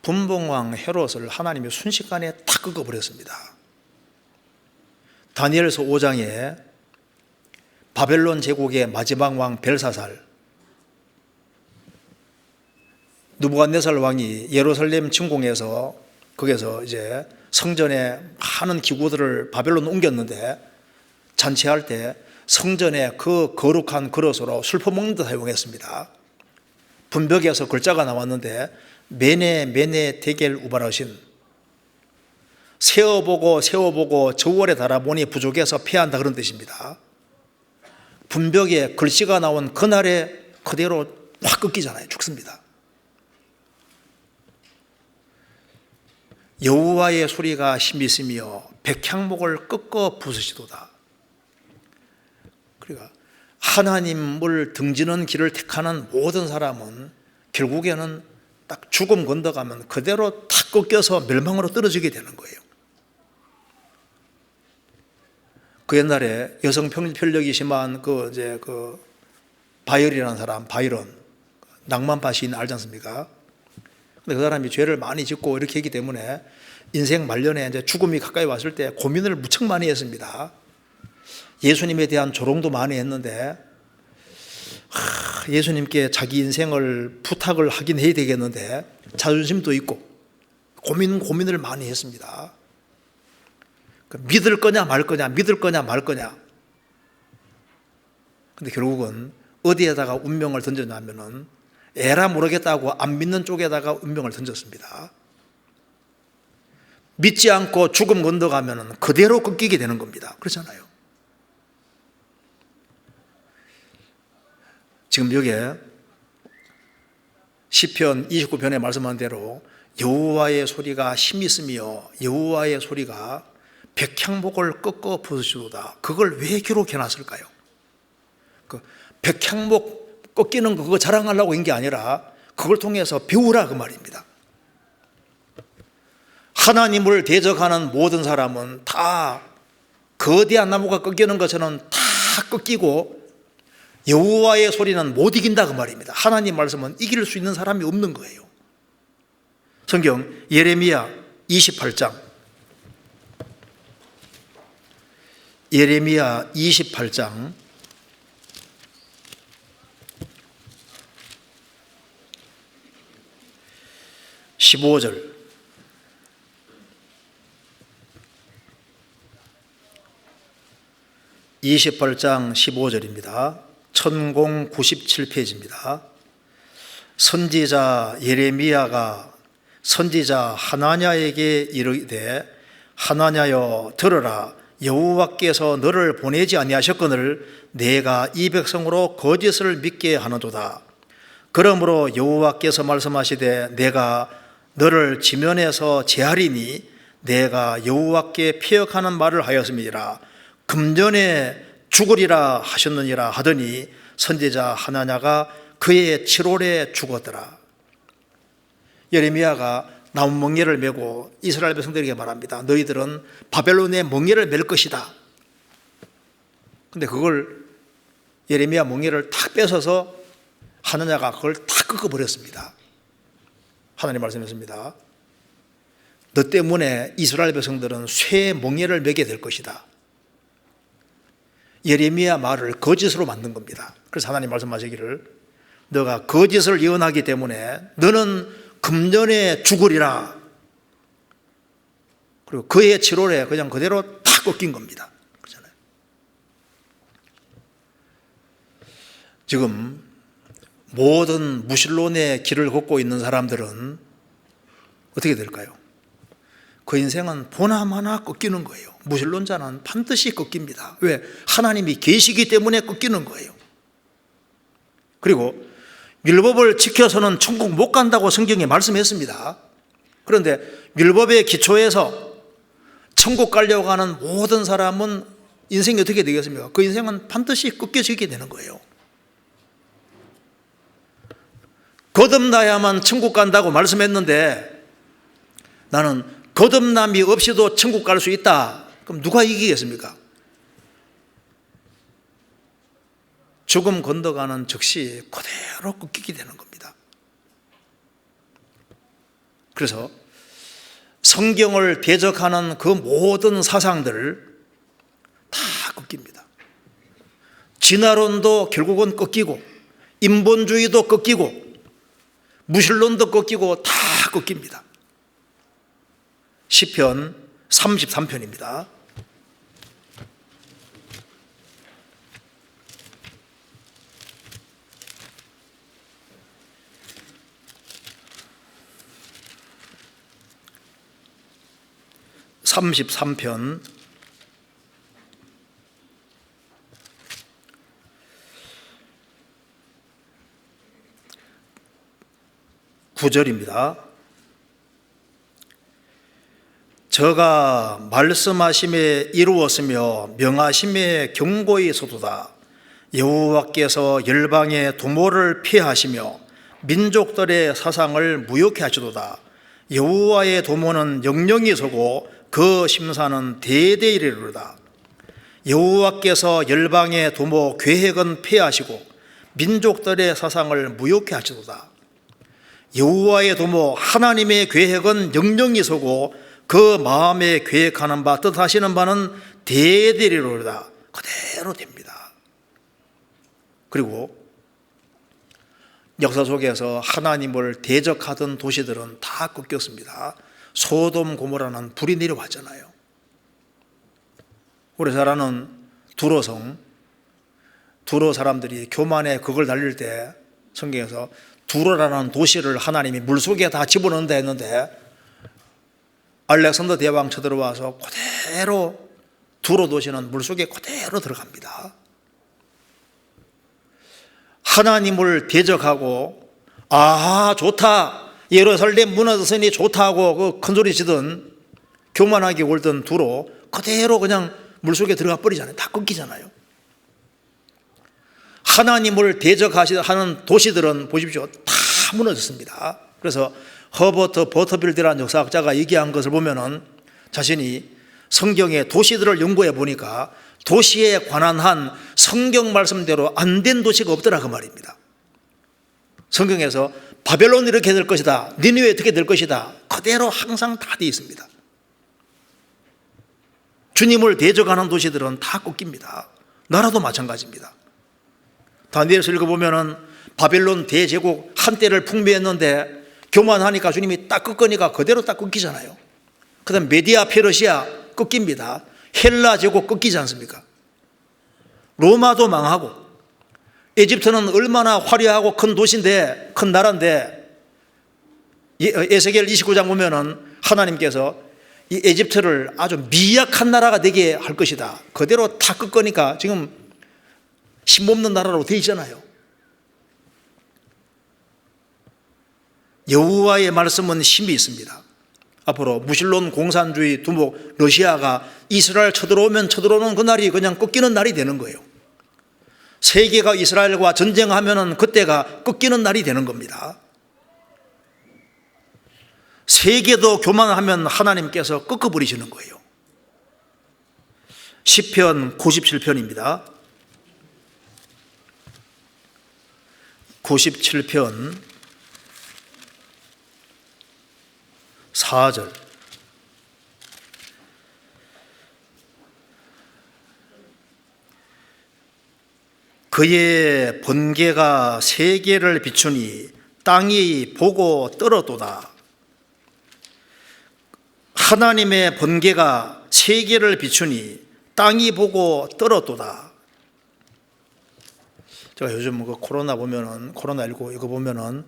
분봉왕 헤롯을 하나님이 순식간에 탁 꺾어버렸습니다. 다니엘서 5장에 바벨론 제국의 마지막 왕 벨사살, 느부갓네살 왕이 예루살렘 침공해서 거기서 이제 성전에 많은 기구들을 바벨론 옮겼는데 잔치할 때 성전에 그 거룩한 그릇으로 술 퍼먹는 데 사용했습니다. 분벽에서 글자가 나왔는데 메네 메네 데겔 우바라신, 세어보고 세어보고 저월에 달아보니 부족해서 패한다, 그런 뜻입니다. 분벽에 글씨가 나온 그날에 그대로 확 꺾이잖아요. 죽습니다. 여호와의 소리가 힘이 있으며 백향목을 꺾어 부수시도다. 그러니까 하나님을 등지는 길을 택하는 모든 사람은 결국에는 딱 죽음 건너가면 그대로 탁 꺾여서 멸망으로 떨어지게 되는 거예요. 그 옛날에 여성 편력이 심한 그 바이럴이라는 사람, 바이런, 낭만파 시인 알지 않습니까? 근데 그 사람이 죄를 많이 짓고 이렇게 했기 때문에 인생 말년에 이제 죽음이 가까이 왔을 때 고민을 무척 많이 했습니다. 예수님에 대한 조롱도 많이 했는데 예수님께 자기 인생을 부탁을 하긴 해야 되겠는데 자존심도 있고 고민을 많이 했습니다. 믿을 거냐 말 거냐, 믿을 거냐 말 거냐. 근데 결국은 어디에다가 운명을 던졌냐면은 에라 모르겠다고 안 믿는 쪽에다가 운명을 던졌습니다. 믿지 않고 죽음 건너가면은 그대로 꺾이게 되는 겁니다. 그렇잖아요. 지금 여기에 시편 29편에 말씀한 대로 여호와의 소리가 힘이 있으며 여호와의 소리가 백향목을 꺾어 부수시도다. 그걸 왜 기록해 놨을까요? 그 백향목 꺾이는 거 그거 자랑하려고 한 게 아니라 그걸 통해서 배우라, 그 말입니다. 하나님을 대적하는 모든 사람은 다 거대한 나무가 꺾이는 것처럼 다 꺾이고 여호와의 소리는 못 이긴다 그 말입니다. 하나님 말씀은 이길 수 있는 사람이 없는 거예요. 성경 예레미야 28장, 예레미야 28장 15절, (28장) 15절입니다. 1097페이지입니다. 선지자 예레미야가 선지자 하나냐에게 이르되 하나냐여 들으라. 여호와께서 너를 보내지 아니하셨거늘 내가 이 백성으로 거짓을 믿게 하는도다. 그러므로 여호와께서 말씀하시되 내가 너를 지면에서 제하리니 내가 여호와께 피역하는 말을 하였음이니라. 금전에 죽으리라 하셨느니라 하더니 선지자 하나냐가 그의 7월에 죽었더라. 예레미야가 나무 멍에를 메고 이스라엘 백성들에게 말합니다. 너희들은 바벨론의 멍에를 맬 것이다. 근데 그걸 예레미야 멍에를 탁 뺏어서 하나냐가 그걸 탁 꺾어버렸습니다. 하나님 말씀했습니다. 너 때문에 이스라엘 백성들은 쇠 멍에를 매게 될 것이다. 예레미야 말을 거짓으로 만든 겁니다. 그래서 하나님 말씀하시기를 너가 거짓을 예언하기 때문에 너는 금년에 죽으리라. 그리고 그의 7월에 그냥 그대로 탁 꺾인 겁니다. 그렇잖아요. 지금 모든 무신론의 길을 걷고 있는 사람들은 어떻게 될까요? 그 인생은 보나마나 꺾이는 거예요. 무신론자는 반드시 꺾입니다. 왜? 하나님이 계시기 때문에 꺾이는 거예요. 그리고 율법을 지켜서는 천국 못 간다고 성경에 말씀했습니다. 그런데 율법의 기초에서 천국 가려고 하는 모든 사람은 인생이 어떻게 되겠습니까? 그 인생은 반드시 꺾여지게 되는 거예요. 거듭나야만 천국 간다고 말씀했는데 나는 거듭남이 없이도 천국 갈 수 있다. 그럼 누가 이기겠습니까? 죽음 건너가는 즉시 그대로 꺾이게 되는 겁니다. 그래서 성경을 대적하는 그 모든 사상들 다 꺾입니다. 진화론도 결국은 꺾이고 인본주의도 꺾이고 무신론도 꺾이고 다 꺾입니다. 시편 33편입니다. (33편) 9절입니다. 저가 말씀하심에 이루었으며 명하심에 경고히 서도다. 여호와께서 열방의 도모를 피하시며 민족들의 사상을 무효케 하시도다. 여호와의 도모는 영영이 서고 그 심사는 대대히 이르리로다. 여호와께서 열방의 도모 계획은 폐하시고 민족들의 사상을 무효케 하시도다. 여호와의 도모 하나님의 계획은 영영이 서고 그 마음에 계획하는 바 뜻하시는 바는 대대리로다. 그대로 됩니다. 그리고 역사 속에서 하나님을 대적하던 도시들은 다 꺾였습니다. 소돔 고모라는 불이 내려왔잖아요. 우리 잘 아는 두로성, 두로 사람들이 교만에 그걸 날릴 때 성경에서 두로라는 도시를 하나님이 물속에 다 집어넣는다 했는데 알렉산더 대왕 쳐들어와서 그대로 두로 도시는 물속에 그대로 들어갑니다. 하나님을 대적하고 아 좋다 예루살렘 무너졌으니 좋다고 그 큰소리 치던 교만하게 굴던 두로 그대로 그냥 물속에 들어가 버리잖아요. 다 끊기잖아요. 하나님을 대적하는 도시들은 보십시오. 다 무너졌습니다. 그래서 허버트 버터빌드라는 역사학자가 얘기한 것을 보면은 자신이 성경의 도시들을 연구해 보니까 도시에 관한 한 성경 말씀대로 안 된 도시가 없더라 그 말입니다. 성경에서 바벨론 이렇게 될 것이다, 니느웨 어떻게 될 것이다, 그대로 항상 다 되어 있습니다. 주님을 대적하는 도시들은 다 꺾입니다. 나라도 마찬가지입니다. 다니엘서 읽어보면은 바벨론 대제국 한때를 풍미했는데 교만하니까 주님이 딱 꺾으니까 그대로 딱 꺾이잖아요. 그 다음 메디아 페르시아 꺾입니다. 헬라 제국 꺾이지 않습니까? 로마도 망하고, 에집트는 얼마나 화려하고 큰 도시인데, 큰 나라인데, 에스겔 29장 보면은 하나님께서 이 에집트를 아주 미약한 나라가 되게 할 것이다, 그대로 다 꺾으니까 지금 힘없는 나라로 되어 있잖아요. 여호와의 말씀은 힘이 있습니다. 앞으로 무신론 공산주의 두목 러시아가 이스라엘 쳐들어오면 쳐들어오는 그날이 그냥 꺾이는 날이 되는 거예요. 세계가 이스라엘과 전쟁하면은 그때가 꺾이는 날이 되는 겁니다. 세계도 교만하면 하나님께서 꺾어버리시는 거예요. 시편 97편입니다. 97편 4절. 그의 번개가 세계를 비추니 땅이 보고 떨어도다. 하나님의 번개가 세계를 비추니 땅이 보고 떨어도다. 제가 요즘 그 코로나 보면은, 코로나19 이거 보면은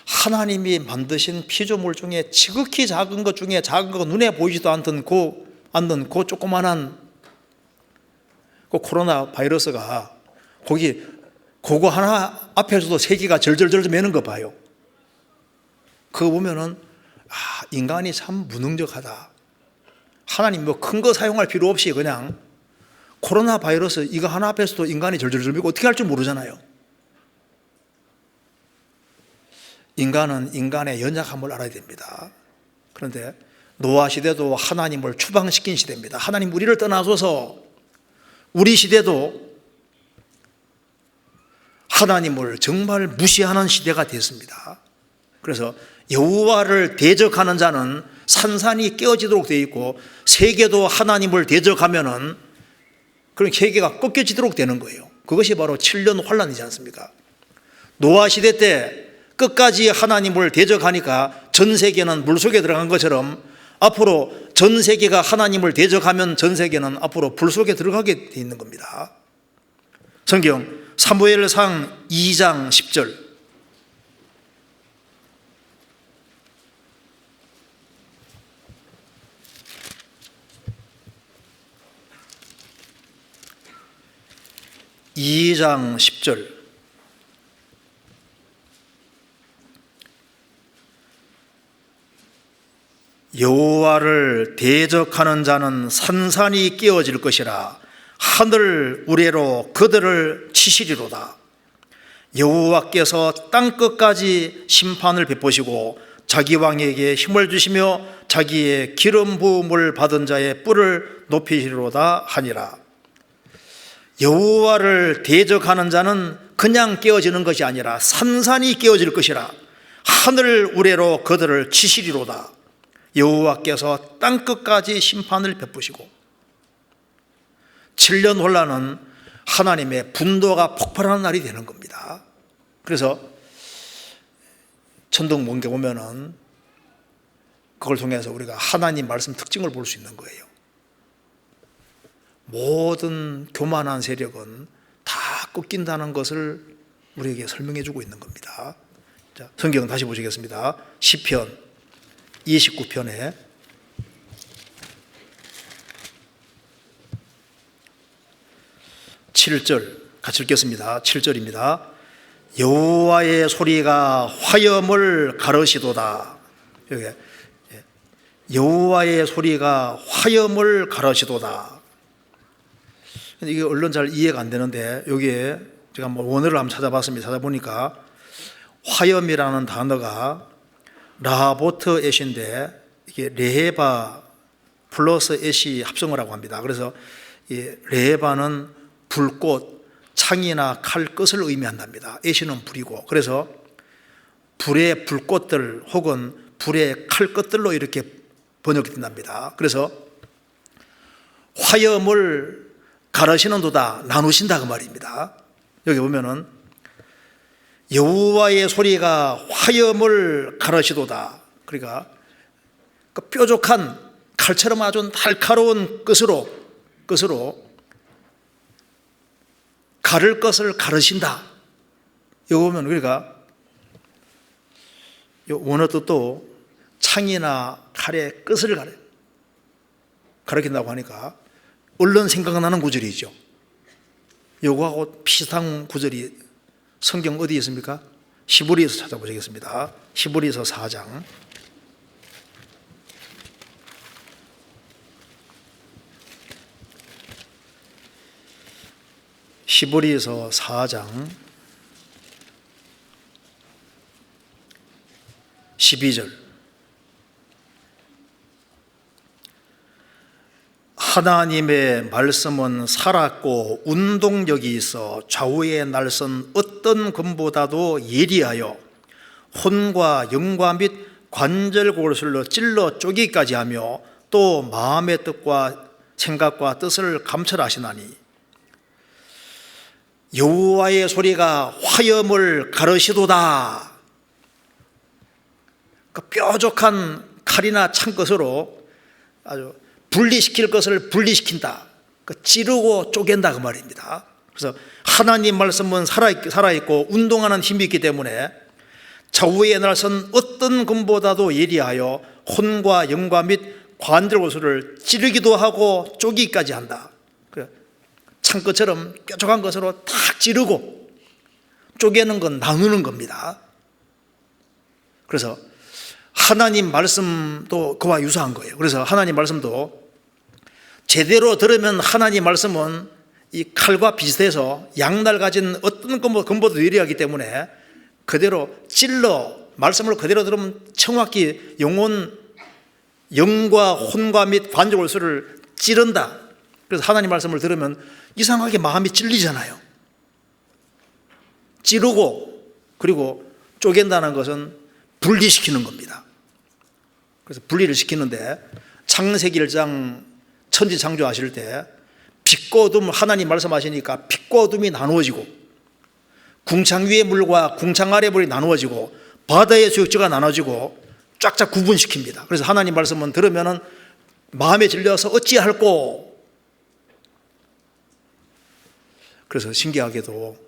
하나님이 만드신 피조물 중에 지극히 작은 것 중에 작은 거, 눈에 보이지도 않던 그 조그만한 그 코로나 바이러스가 그거 하나 앞에서도 세계가 절절절 매는 거 봐요. 그거 보면은 인간이 참 무능력하다. 하나님 뭐 큰 거 사용할 필요 없이 그냥 코로나 바이러스 이거 하나 앞에서도 인간이 절절절 매고 어떻게 할 줄 모르잖아요. 인간은 인간의 연약함을 알아야 됩니다. 그런데 노아 시대도 하나님을 추방시킨 시대입니다. 하나님 우리를 떠나소서. 우리 시대도 하나님을 정말 무시하는 시대가 됐습니다. 그래서 여호와를 대적하는 자는 산산이 깨어지도록 되어 있고, 세계도 하나님을 대적하면은 그런 세계가 꺾여지도록 되는 거예요. 그것이 바로 7년 환란이지 않습니까? 노아 시대 때 끝까지 하나님을 대적하니까 전 세계는 물속에 들어간 것처럼 앞으로 전 세계가 하나님을 대적하면 전 세계는 앞으로 불 속에 들어가게 돼 있는 겁니다. 성경 사무엘상 2장 10절. (2장 10절) 여호와를 대적하는 자는 산산이 깨어질 것이라. 하늘 우레로 그들을 치시리로다. 여호와께서 땅끝까지 심판을 베푸시고 자기 왕에게 힘을 주시며 자기의 기름 부음을 받은 자의 뿔을 높이시리로다 하니라. 여호와를 대적하는 자는 그냥 깨어지는 것이 아니라 산산이 깨어질 것이라. 하늘 우레로 그들을 치시리로다. 여호와께서 땅끝까지 심판을 베푸시고, 7년 혼란은 하나님의 분노가 폭발하는 날이 되는 겁니다. 그래서 천둥번개 보면은 그걸 통해서 우리가 하나님 말씀 특징을 볼 수 있는 거예요. 모든 교만한 세력은 다 꺾인다는 것을 우리에게 설명해 주고 있는 겁니다. 자, 성경 다시 보시겠습니다. 시편 29편에 7절 같이 읽겠습니다. 7절입니다. 여호와의 소리가 화염을 가르시도다. 여기 여호와의 소리가 화염을 가르시도다. 이게 얼른 잘 이해가 안 되는데, 여기에 제가 원어를 한번 찾아봤습니다. 찾아보니까 화염이라는 단어가 라보트 엣인데, 이게 레헤바 플러스 엣이 합성어라고 합니다. 그래서 이 레바는 불꽃, 창이나 칼, 끝을 의미한답니다. 에시는 불이고, 그래서 불의 불꽃들 혹은 불의 칼 끝들로 이렇게 번역된답니다. 그래서 화염을 가르시는도다, 나누신다 그 말입니다. 여기 보면은 여호와의 소리가 화염을 가르시도다. 그러니까 그 뾰족한 칼처럼 아주 날카로운 끝으로 가를 것을 가르신다. 여기 보면 그러니까 원어 뜻도 창이나 칼의 끝을 가르친다고 하니까 얼른 생각나는 구절이죠. 요거하고 비슷한 구절이 성경 어디에 있습니까? 히브리서 찾아보시겠습니다. 히브리서 4장. 히브리서 4장 12절. 하나님의 말씀은 살았고 운동력이 있어 좌우의 날선 어떤 검보다도 예리하여 혼과 영과 및 관절골술로 찔러 쪼기까지 하며 또 마음의 뜻과 생각과 뜻을 감찰하시나니 여호와의 소리가 화염을 가르시도다. 그 뾰족한 칼이나 창것으로 아주 분리시킬 것을 분리시킨다. 그 찌르고 쪼갠다 그 말입니다. 그래서 하나님 말씀은 살아있고 운동하는 힘이 있기 때문에 좌우의 날선 어떤 검보다도 예리하여 혼과 영과 및 관절골수를 찌르기도 하고 쪼기까지 한다. 창것처럼 뾰족한 것으로 탁 찌르고 쪼개는 건 나누는 겁니다. 그래서 하나님 말씀도 그와 유사한 거예요. 그래서 하나님 말씀도 제대로 들으면 하나님 말씀은 이 칼과 비슷해서 양날 가진 어떤 검보도 예리하기 때문에 그대로 찔러 말씀을 그대로 들으면 정확히 영과 혼과 및 관절골수를 찌른다. 그래서 하나님 말씀을 들으면 이상하게 마음이 찔리잖아요. 찌르고 그리고 쪼갠다는 것은 분리시키는 겁니다. 그래서 분리를 시키는데 창세기 1장 천지창조하실 때 빛과 어둠 하나님 말씀하시니까 빛과 어둠이 나누어지고 궁창 위의 물과 궁창 아래 물이 나누어지고 바다의 수육지가 나눠지고 쫙쫙 구분시킵니다. 그래서 하나님 말씀은 들으면은 마음에 질려서 어찌할꼬. 그래서 신기하게도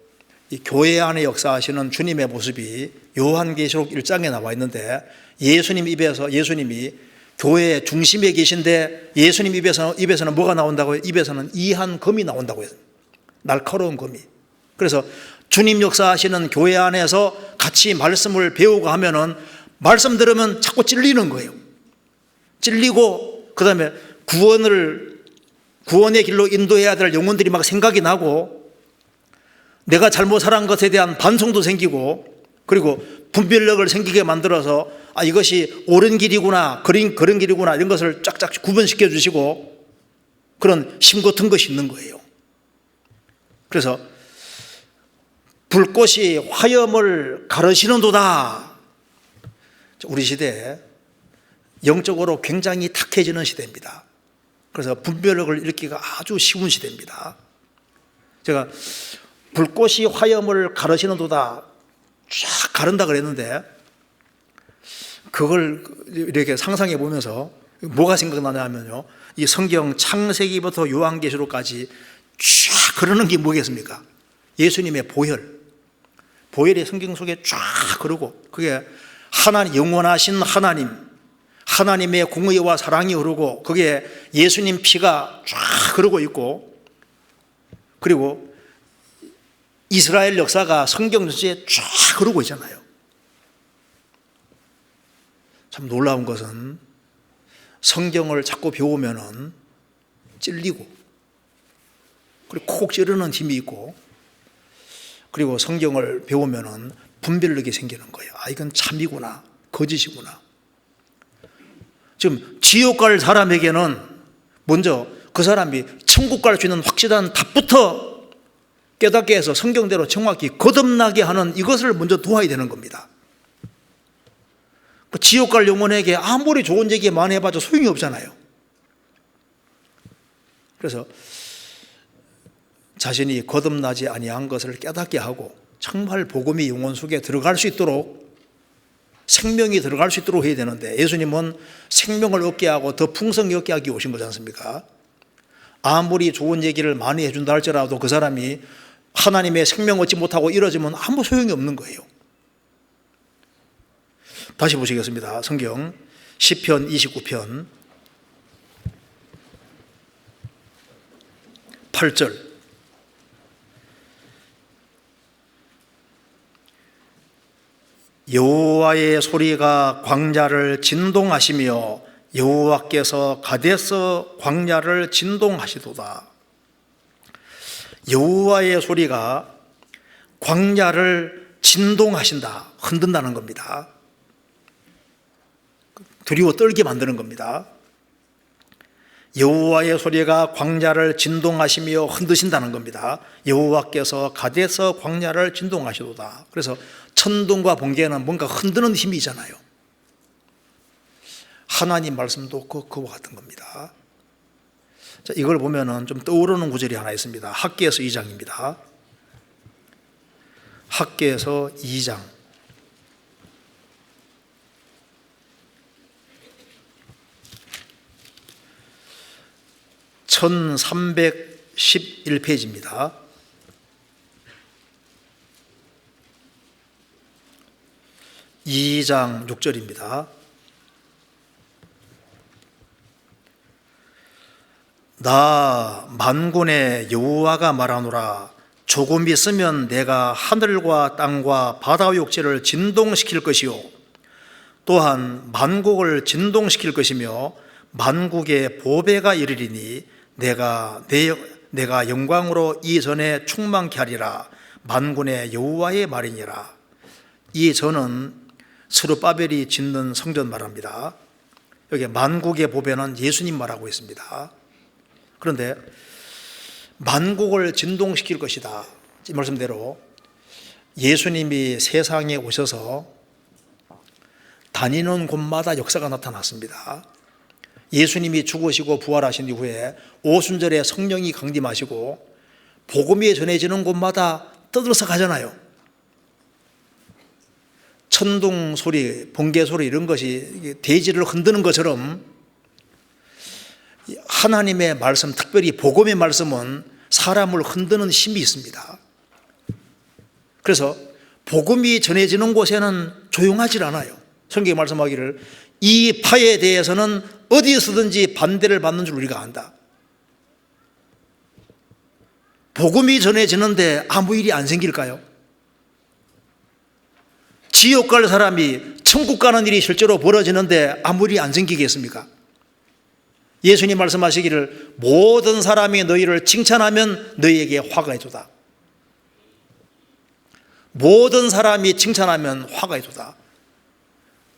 이 교회 안에 역사하시는 주님의 모습이 요한계시록 1장에 나와 있는데 예수님이 교회의 중심에 계신데 예수님 입에서는 뭐가 나온다고요? 입에서는 이한 검이 나온다고 해요. 날카로운 검이. 그래서 주님 역사하시는 교회 안에서 같이 말씀을 배우고 하면은 말씀 들으면 자꾸 찔리는 거예요. 찔리고 그 다음에 구원의 길로 인도해야 될 영혼들이 막 생각이 나고 내가 잘못 살아간 것에 대한 반성도 생기고 그리고 분별력을 생기게 만들어서 이것이 옳은 길이구나 그런 길이구나 이런 것을 쫙쫙 구분시켜 주시고 그런 힘 같은 것이 있는 거예요. 그래서 불꽃이 화염을 가르시는도다. 우리 시대에 영적으로 굉장히 탁해지는 시대입니다. 그래서 분별력을 잃기가 아주 쉬운 시대입니다. 제가 불꽃이 화염을 가르시는도다 쫙 가른다 그랬는데 그걸 이렇게 상상해 보면서 뭐가 생각나냐 하면요, 이 성경 창세기부터 요한계시록까지 쫙 그러는 게 뭐겠습니까? 예수님의 보혈이 성경 속에 쫙 흐르고 그게 하나님, 영원하신 하나님의 공의와 사랑이 흐르고 그게 예수님 피가 쫙 흐르고 있고 그리고 이스라엘 역사가 성경 전체에 쫙 흐르고 있잖아요. 참 놀라운 것은 성경을 자꾸 배우면은 찔리고 그리고 콕 찌르는 힘이 있고 그리고 성경을 배우면은 분별력이 생기는 거예요. 이건 참이구나 거짓이구나. 지금 지옥 갈 사람에게는 먼저 그 사람이 천국 갈 수 있는 확실한 답부터 깨닫게 해서 성경대로 정확히 거듭나게 하는 이것을 먼저 도와야 되는 겁니다. 지옥 갈 영혼에게 아무리 좋은 얘기 많이 해봐도 소용이 없잖아요. 그래서 자신이 거듭나지 아니한 것을 깨닫게 하고 정말 복음이 영혼 속에 들어갈 수 있도록, 생명이 들어갈 수 있도록 해야 되는데, 예수님은 생명을 얻게 하고 더 풍성히 얻게 하기 오신 거지 않습니까? 아무리 좋은 얘기를 많이 해준다 할지라도 그 사람이 하나님의 생명 얻지 못하고 이러지면 아무 소용이 없는 거예요. 다시 보시겠습니다. 성경 시편 29편 8절. 여호와의 소리가 광야를 진동하시며 여호와께서 가데스 광야를 진동하시도다. 여호와의 소리가 광야를 진동하신다, 흔든다는 겁니다. 두려워 떨게 만드는 겁니다. 여호와의 소리가 광야를 진동하시며 흔드신다는 겁니다. 여호와께서 가데스 광야를 진동하시도다. 그래서 천둥과 번개는 뭔가 흔드는 힘이잖아요. 하나님 말씀도 그와 같은 겁니다. 자, 이걸 보면은 좀 떠오르는 구절이 하나 있습니다. 학개서 2장입니다. 학개서 2장 1311페이지입니다. 이 장 6절입니다. 나 만군의 여호와가 말하노라. 조금 있으면 내가 하늘과 땅과 바다 육지를 진동시킬 것이요 또한 만국을 진동시킬 것이며 만국의 보배가 이르리니 내가 영광으로 이전에 충만케 하리라. 만군의 여호와의 말이니라. 이 전은 스룹바벨이 짓는 성전 말합니다. 여기 만국의 보배는 예수님 말하고 있습니다. 그런데 만국을 진동시킬 것이다, 이 말씀대로 예수님이 세상에 오셔서 다니는 곳마다 역사가 나타났습니다. 예수님이 죽으시고 부활하신 이후에 오순절에 성령이 강림하시고 복음이 전해지는 곳마다 떠들어서 가잖아요. 천둥 소리, 번개 소리 이런 것이 대지를 흔드는 것처럼 하나님의 말씀, 특별히 복음의 말씀은 사람을 흔드는 힘이 있습니다. 그래서 복음이 전해지는 곳에는 조용하지 않아요. 성경이 말씀하기를 이 파에 대해서는 어디에서든지 반대를 받는 줄 우리가 안다. 복음이 전해지는데 아무 일이 안 생길까요? 지옥 갈 사람이 천국 가는 일이 실제로 벌어지는데 아무 일이 안 생기겠습니까? 예수님 말씀하시기를 모든 사람이 너희를 칭찬하면 너희에게 화가 있도다. 모든 사람이 칭찬하면 화가 있도다.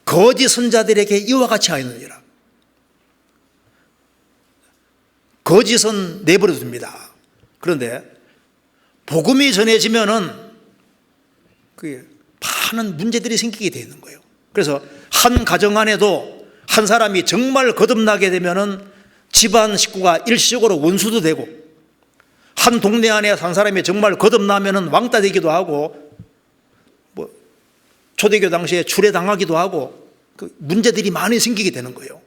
거짓 선자들에게 이와 같이 하였느니라. 거짓은 내버려 둡니다. 그런데 복음이 전해지면은 그 많은 문제들이 생기게 되어 있는 거예요. 그래서 한 가정 안에도 한 사람이 정말 거듭나게 되면은 집안 식구가 일시적으로 원수도 되고, 한 동네 안에 한 사람이 정말 거듭나면은 왕따 되기도 하고, 초대교 당시에 추례당하기도 하고, 그 문제들이 많이 생기게 되는 거예요.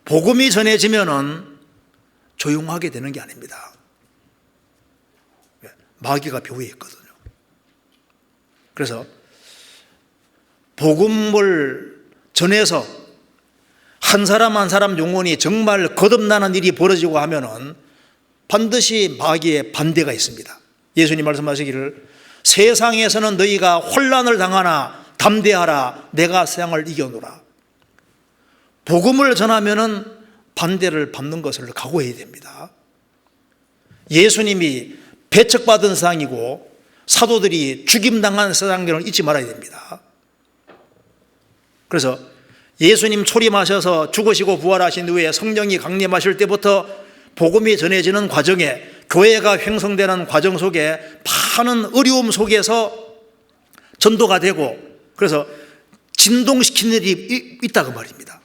복음이 전해지면은 조용하게 되는 게 아닙니다. 마귀가 묘에 있거든요. 그래서 복음을 전해서 한 사람 한 사람 영혼이 정말 거듭나는 일이 벌어지고 하면은 반드시 마귀의 반대가 있습니다. 예수님 말씀하시기를 세상에서는 너희가 혼란을 당하나 담대하라, 내가 세상을 이겨노라. 복음을 전하면은 반대를 받는 것을 각오해야 됩니다. 예수님이 배척받은 세상이고 사도들이 죽임당한 세상을 잊지 말아야 됩니다. 그래서 예수님 초림하셔서 죽으시고 부활하신 후에 성령이 강림하실 때부터 복음이 전해지는 과정에, 교회가 형성되는 과정 속에 많은 어려움 속에서 전도가 되고, 그래서 진동시키는 일이 있다고 말입니다.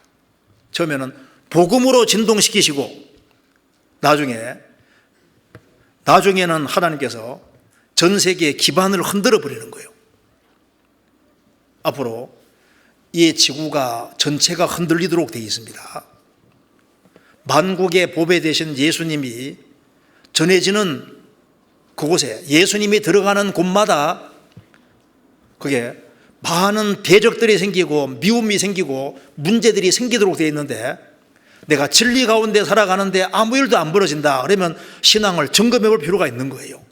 처음에는 복음으로 진동시키시고 나중에는 하나님께서 전 세계의 기반을 흔들어 버리는 거예요. 앞으로 이 지구가 전체가 흔들리도록 되어 있습니다. 만국의 보배 되신 예수님이 전해지는 그곳에, 예수님이 들어가는 곳마다 그게 많은 대적들이 생기고 미움이 생기고 문제들이 생기도록 되어 있는데, 내가 진리 가운데 살아가는데 아무 일도 안 벌어진다 그러면 신앙을 점검해 볼 필요가 있는 거예요.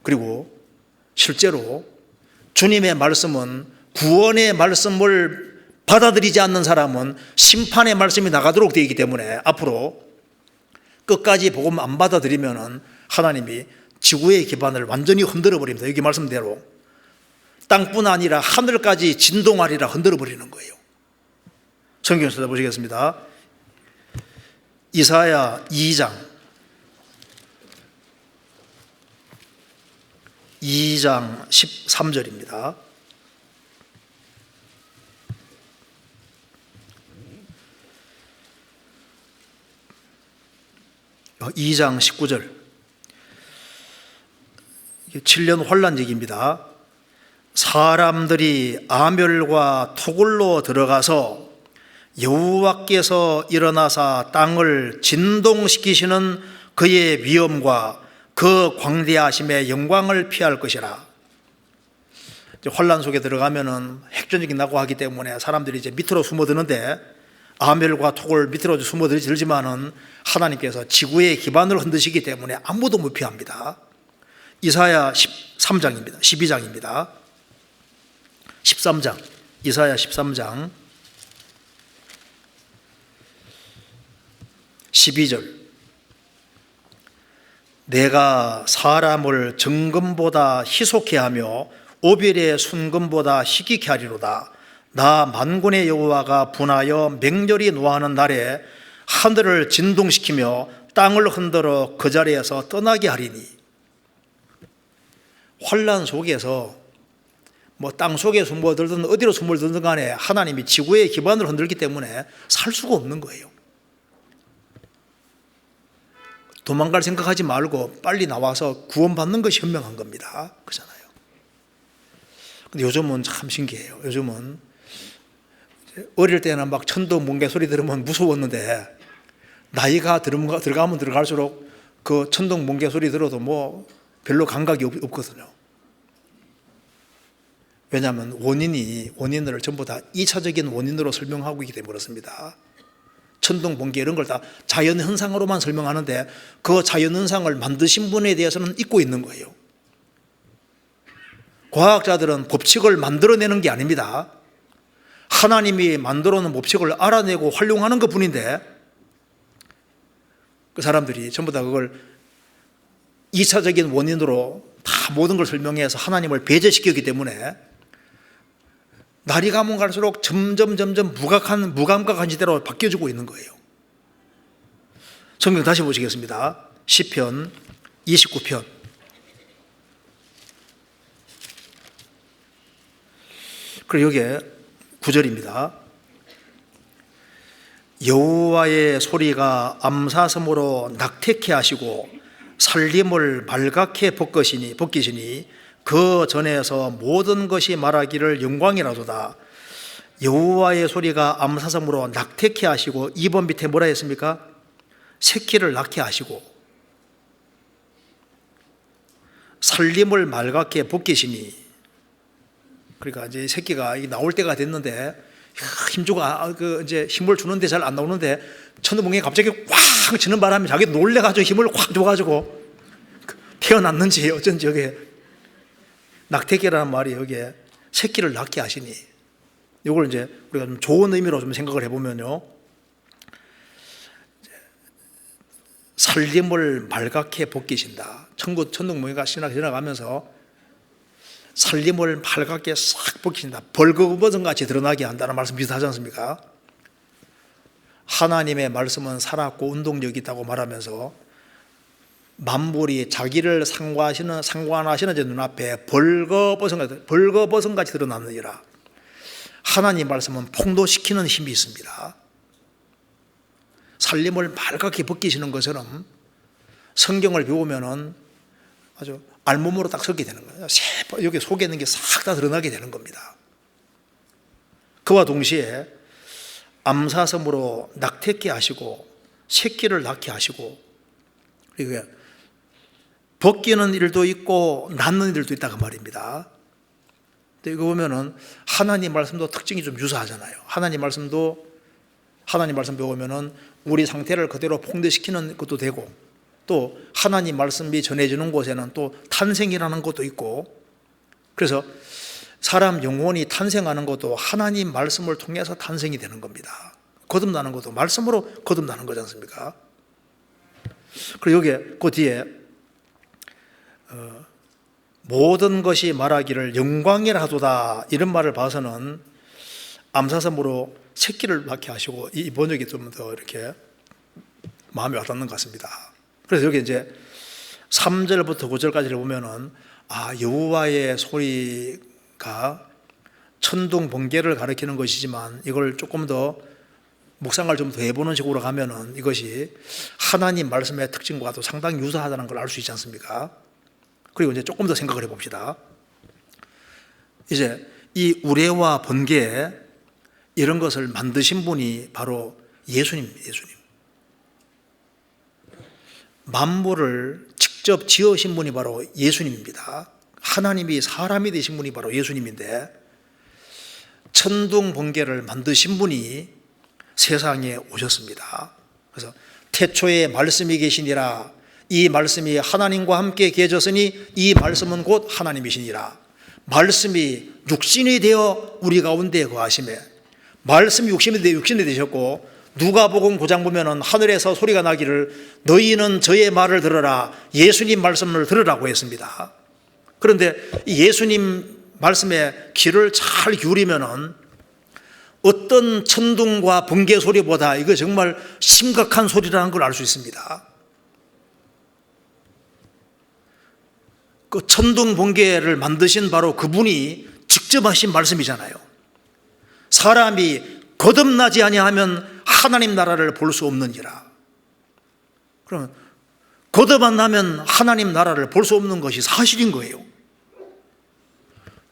그리고 실제로 주님의 말씀은, 구원의 말씀을 받아들이지 않는 사람은 심판의 말씀이 나가도록 되어 있기 때문에 앞으로 끝까지 복음 안 받아들이면 하나님이 지구의 기반을 완전히 흔들어 버립니다. 여기 말씀대로 땅뿐 아니라 하늘까지 진동하리라 흔들어 버리는 거예요. 성경 찾아보시겠습니다. 이사야 2장 13절입니다. 어, 2장 19절. 7년 환란기입니다. 사람들이 아멸과 토굴로 들어가서 여호와께서 일어나사 땅을 진동시키시는 그의 위엄과 그 광대하심의 영광을 피할 것이라. 환란 속에 들어가면은 핵전쟁이 나고 하기 때문에 사람들이 이제 밑으로 숨어드는데, 아멜과 톡을 밑으로 숨어들지만은 하나님께서 지구의 기반을 흔드시기 때문에 아무도 못 피합니다. 이사야 13장입니다. 12장입니다. 13장, 이사야 13장 12절. 내가 사람을 정금보다 희속케 하며 오벨의 순금보다 희귀케 하리로다. 나 만군의 여호와가 분하여 맹렬히 노하는 날에 하늘을 진동시키며 땅을 흔들어 그 자리에서 떠나게 하리니. 환란 속에서 뭐 땅 속에 숨어들든 어디로 숨어들든 간에 하나님이 지구의 기반을 흔들기 때문에 살 수가 없는 거예요. 도망갈 생각하지 말고 빨리 나와서 구원받는 것이 현명한 겁니다. 그렇잖아요. 근데 요즘은 참 신기해요. 요즘은 어릴 때는 막 천둥 번개 소리 들으면 무서웠는데, 나이가 들어가면 들어갈수록 그 천둥 번개 소리 들어도 뭐 별로 감각이 없거든요. 왜냐하면 원인을 전부 다 2차적인 원인으로 설명하고 있기 때문에 그렇습니다. 천둥, 번개 이런 걸 다 자연현상으로만 설명하는데, 그 자연현상을 만드신 분에 대해서는 잊고 있는 거예요. 과학자들은 법칙을 만들어내는 게 아닙니다. 하나님이 만들어 놓은 법칙을 알아내고 활용하는 것 뿐인데, 그 사람들이 전부 다 그걸 2차적인 원인으로 다 모든 걸 설명해서 하나님을 배제시켰기 때문에 날이 가면 갈수록 점점 무감각한 시대로 바뀌어지고 있는 거예요. 성경 다시 보시겠습니다. 시편 29편. 그리고 여기에 9절입니다. 여호와의 소리가 암사슴으로 낙태케 하시고 살림을 말갛게 벗기시니 그 전에서 모든 것이 말하기를 영광이라도다. 여호와의 소리가 암사슴으로 낙태케 하시고, 2번 밑에 뭐라 했습니까? 새끼를 낳게 하시고 살림을 말갛게 벗기시니. 그러니까 이제 새끼가 나올 때가 됐는데 힘주고 이제 힘을 주는데 잘 안 나오는데, 천둥번개 갑자기 꽉 치는 바람에 자기 놀래가지고 힘을 확 줘가지고 태어났는지 어쩐지 여기에 낙태기라는 말이 여기에 새끼를 낳게 하시니, 이걸 이제 우리가 좀 좋은 의미로 좀 생각을 해보면요, 살림을 말갛게 벗기신다. 천둥번개가 지나가면서 살림을 팔갛게 싹 벗긴다. 벌거벗은같이 드러나게 한다는 말씀 비슷하지 않습니까? 하나님의 말씀은 살았고 운동력이 있다고 말하면서 만물이 자기를 상관하시는 제 눈앞에 벌거벗은같이 드러나느니라. 하나님 말씀은 폭로시키는 힘이 있습니다. 살림을 밝게 벗기시는 것처럼 성경을 배우면은 아주 알몸으로 딱 서게 되는 거예요. 여기 속에 있는 게 싹 다 드러나게 되는 겁니다. 그와 동시에 암사섬으로 낙태케 하시고 새끼를 낳게 하시고, 그리고 벗기는 일도 있고 낳는 일도 있다고 말입니다. 근데 이거 보면은 하나님 말씀도 특징이 좀 유사하잖아요. 하나님 말씀 배우면은 우리 상태를 그대로 폭로시키는 것도 되고, 또 하나님 말씀이 전해지는 곳에는 또 탄생이라는 것도 있고, 그래서 사람 영혼이 탄생하는 것도 하나님 말씀을 통해서 탄생이 되는 겁니다. 거듭나는 것도 말씀으로 거듭나는 거지 않습니까? 그리고 여기에 그 뒤에 모든 것이 말하기를 영광이라 하도다 이런 말을 봐서는 암사섬으로 새끼를 낳게 하시고, 이 번역이 좀 더 이렇게 마음에 와닿는 것 같습니다. 그래서 여기 이제 3절부터 9절까지를 보면은 여호와의 소리가 천둥 번개를 가리키는 것이지만, 이걸 조금 더 묵상을 좀 더 해보는 식으로 가면은 이것이 하나님 말씀의 특징과도 상당히 유사하다는 걸 알 수 있지 않습니까? 그리고 이제 조금 더 생각을 해봅시다. 이제 이 우레와 번개 이런 것을 만드신 분이 바로 예수님입니다. 예수님. 만물을 직접 지으신 분이 바로 예수님입니다. 하나님이 사람이 되신 분이 바로 예수님인데, 천둥 번개를 만드신 분이 세상에 오셨습니다. 그래서 태초에 말씀이 계시니라. 이 말씀이 하나님과 함께 계셨으니 이 말씀은 곧 하나님이시니라. 말씀이 육신이 되어 우리 가운데 거하시매, 말씀이 육신이 되셨고, 누가복음 9장 보면은 하늘에서 소리가 나기를 너희는 저의 말을 들으라, 예수님 말씀을 들으라고 했습니다. 그런데 이 예수님 말씀에 귀를 잘 기울이면은 어떤 천둥과 번개 소리보다 이거 정말 심각한 소리라는 걸 알 수 있습니다. 그 천둥 번개를 만드신 바로 그분이 직접 하신 말씀이잖아요. 사람이 거듭나지 아니하면 하나님 나라를 볼 수 없느니라. 그러면 거듭 안 나면 하나님 나라를 볼 수 없는 것이 사실인 거예요.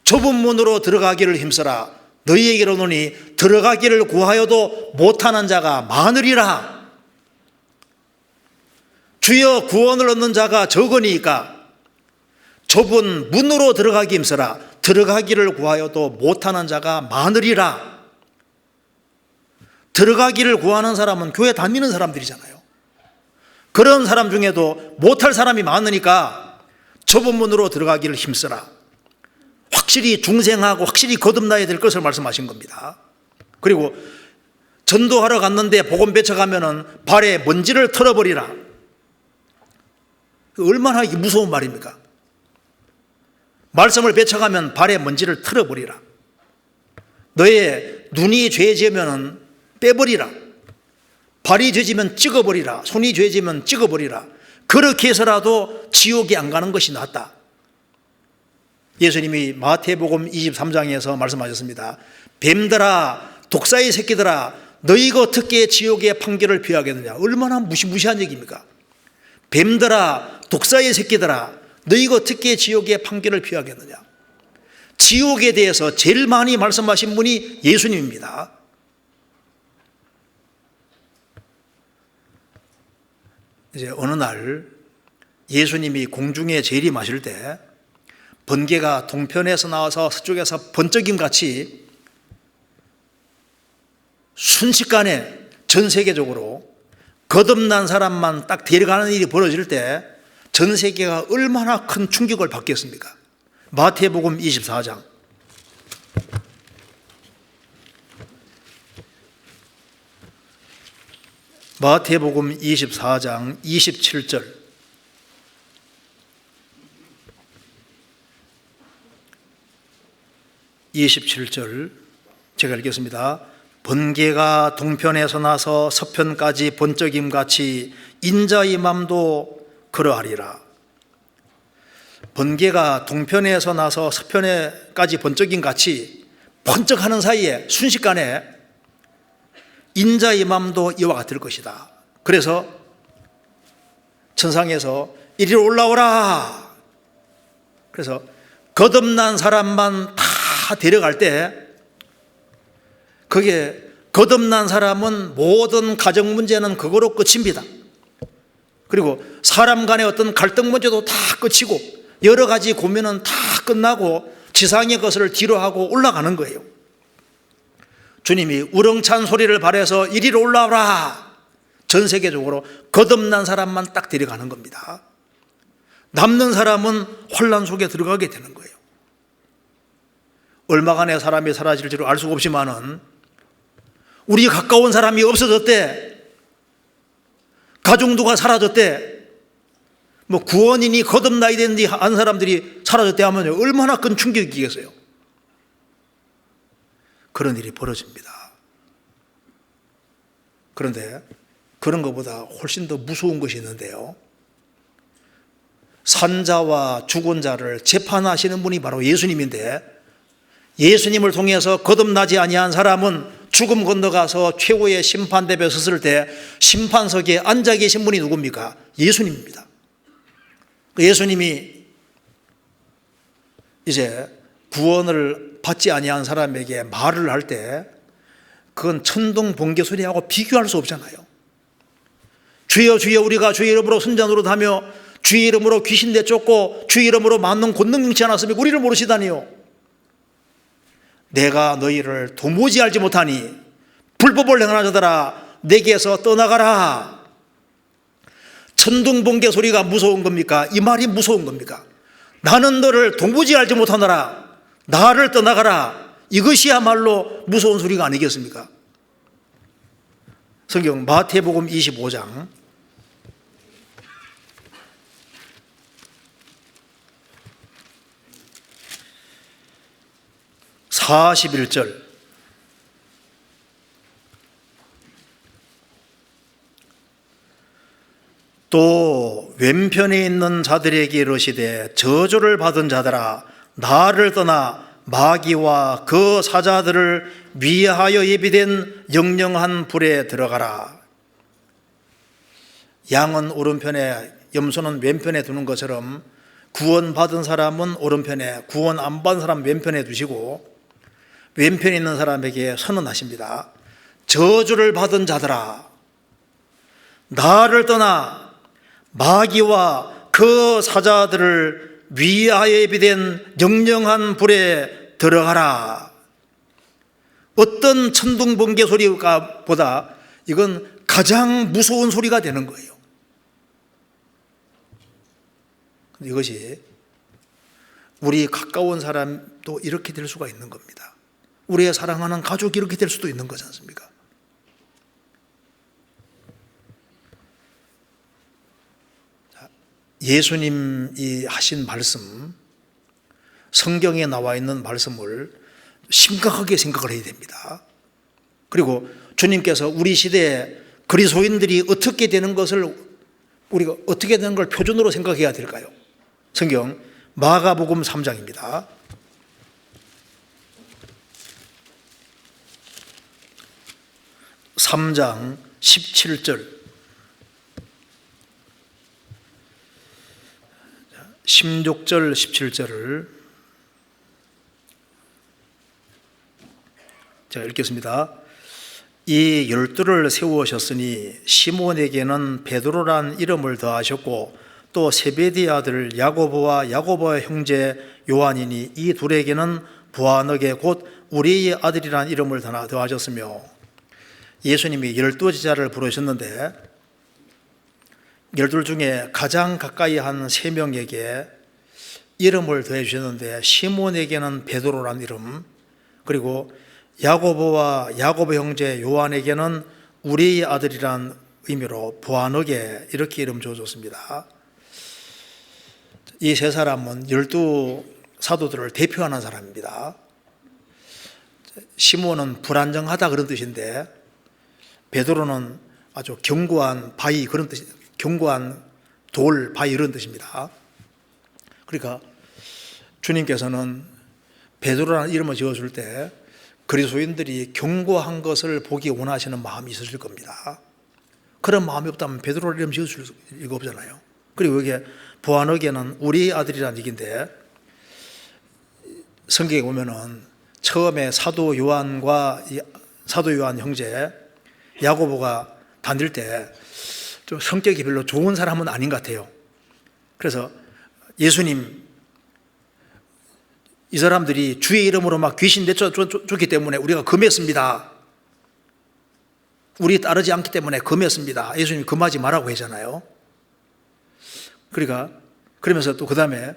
좁은 문으로 들어가기를 힘써라. 너희에게로 오노니 들어가기를 구하여도 못하는 자가 많으리라. 주여 구원을 얻는 자가 적으니까 좁은 문으로 들어가기 힘써라. 들어가기를 구하여도 못하는 자가 많으리라. 들어가기를 구하는 사람은 교회 다니는 사람들이잖아요. 그런 사람 중에도 못할 사람이 많으니까 좁은 문으로 들어가기를 힘써라. 확실히 중생하고 확실히 거듭나야 될 것을 말씀하신 겁니다. 그리고 전도하러 갔는데 복음 배쳐가면은 발에 먼지를 털어버리라. 얼마나 이게 무서운 말입니까? 말씀을 배쳐가면 발에 먼지를 털어버리라. 너의 눈이 죄지으면 빼버리라. 발이 죄지면 찍어버리라. 손이 죄지면 찍어버리라. 그렇게 해서라도 지옥에 안 가는 것이 낫다. 예수님이 마태복음 23장에서 말씀하셨습니다. 뱀들아, 독사의 새끼들아, 너희가 어떻게 지옥의 판결을 피하겠느냐. 얼마나 무시무시한 얘기입니까? 뱀들아, 독사의 새끼들아, 너희가 어떻게 지옥의 판결을 피하겠느냐. 지옥에 대해서 제일 많이 말씀하신 분이 예수님입니다. 이제 어느 날 예수님이 공중에 재림하실 때 번개가 동편에서 나와서 서쪽에서 번쩍임같이 순식간에 전 세계적으로 거듭난 사람만 딱 데려가는 일이 벌어질 때 전 세계가 얼마나 큰 충격을 받겠습니까? 마태복음 24장 마태복음 24장 27절 27절 제가 읽겠습니다. 번개가 동편에서 나서 서편까지 번쩍임같이 인자의 맘도 그러하리라. 번개가 동편에서 나서 서편에까지 번쩍임같이 번쩍하는 사이에 순식간에 인자의 맘도 이와 같을 것이다. 그래서 천상에서 이리로 올라오라. 그래서 거듭난 사람만 다 데려갈 때, 그게 거듭난 사람은 모든 가정 문제는 그거로 끝입니다. 그리고 사람 간의 어떤 갈등 문제도 다 끝이고 여러 가지 고민은 다 끝나고 지상의 것을 뒤로하고 올라가는 거예요. 주님이 우렁찬 소리를 발해서 이리로 올라오라. 전 세계적으로 거듭난 사람만 딱 데려가는 겁니다. 남는 사람은 혼란 속에 들어가게 되는 거예요. 얼마간의 사람이 사라질지를 알 수가 없지만은 우리 가까운 사람이 없어졌대, 가족누가 사라졌대, 뭐 구원인이 거듭나야 되는데 한 사람들이 사라졌대 하면 얼마나 큰 충격이겠어요. 그런 일이 벌어집니다. 그런데 그런 것보다 훨씬 더 무서운 것이 있는데요, 산자와 죽은 자를 재판하시는 분이 바로 예수님인데, 예수님을 통해서 거듭나지 아니한 사람은 죽음 건너가서 최고의 심판대에 섰을 때 심판석에 앉아 계신 분이 누굽니까? 예수님입니다. 예수님이 이제 구원을 받지 아니한 사람에게 말을 할 때 그건 천둥 번개 소리하고 비교할 수 없잖아요. 주여 주여 우리가 주의 이름으로 선자 노릇하며 주의 이름으로 귀신 내쫓고 주의 이름으로 만능 권능 행치 않았으면 우리를 모르시다니요. 내가 너희를 도무지 알지 못하니 불법을 행하는 자들아 내게서 떠나가라. 천둥 번개 소리가 무서운 겁니까? 이 말이 무서운 겁니까? 나는 너를 도무지 알지 못하노라, 나를 떠나가라. 이것이야말로 무서운 소리가 아니겠습니까? 성경 마태복음 25장 41절, 또 왼편에 있는 자들에게 이르시되 저주를 받은 자들아 나를 떠나 마귀와 그 사자들을 위하여 예비된 영영한 불에 들어가라. 양은 오른편에, 염소는 왼편에 두는 것처럼 구원받은 사람은 오른편에, 구원 안 받은 사람 왼편에 두시고 왼편에 있는 사람에게 선언하십니다. 저주를 받은 자들아 나를 떠나 마귀와 그 사자들을 위하여 예비된 영영한 불에 들어가라. 어떤 천둥 번개 소리가 보다 이건 가장 무서운 소리가 되는 거예요. 이것이 우리 가까운 사람도 이렇게 될 수가 있는 겁니다. 우리의 사랑하는 가족이 이렇게 될 수도 있는 거지 않습니까? 예수님이 하신 말씀, 성경에 나와 있는 말씀을 심각하게 생각을 해야 됩니다. 그리고 주님께서 우리 시대에 그리스도인들이 어떻게 되는 것을, 우리가 어떻게 되는 걸 표준으로 생각해야 될까요? 성경 마가복음 3장입니다. (3장) 17절, 16절 17절을 제가 읽겠습니다. 이 12를 세우셨으니 시몬에게는 베드로란 이름을 더하셨고 또 세베대의 아들 야고보와 야고보의 형제 요한이니 이 둘에게는 보아너게 곧 우리의 아들이란 이름을 더하셨으며, 예수님이 12제자를 부르셨는데 12 중에 가장 가까이 한 3명에게 이름을 더해 주셨는데, 시몬에게는 베드로란 이름, 그리고 야고보와 야고보 형제 요한에게는 우리의 아들이란 의미로 보아너게 이렇게 이름 지어줬습니다. 이 세 사람은 12 사도들을 대표하는 사람입니다. 시몬은 불안정하다 그런 뜻인데 베드로는 아주 견고한 바위 그런 뜻, 견고한 돌 바위 이런 뜻입니다. 그러니까 주님께서는 베드로라는 이름을 지어줄 때 그리스도인들이 견고한 것을 보기 원하시는 마음이 있으실 겁니다. 그런 마음이 없다면 베드로라는 이름 지어줄 리가 없잖아요. 그리고 여기에 보아너게는 우리 아들이라는 얘기인데 성경에 보면은 처음에 사도 요한과 사도 요한 형제 야고보가 다닐 때 좀 성격이 별로 좋은 사람은 아닌 것 같아요. 그래서 예수님 이 사람들이 주의 이름으로 막 귀신 내쫓기 때문에 우리가 금했습니다. 우리 따르지 않기 때문에 금했습니다. 예수님이 금하지 말라고 하잖아요. 그러니까 그러면서 또 그 다음에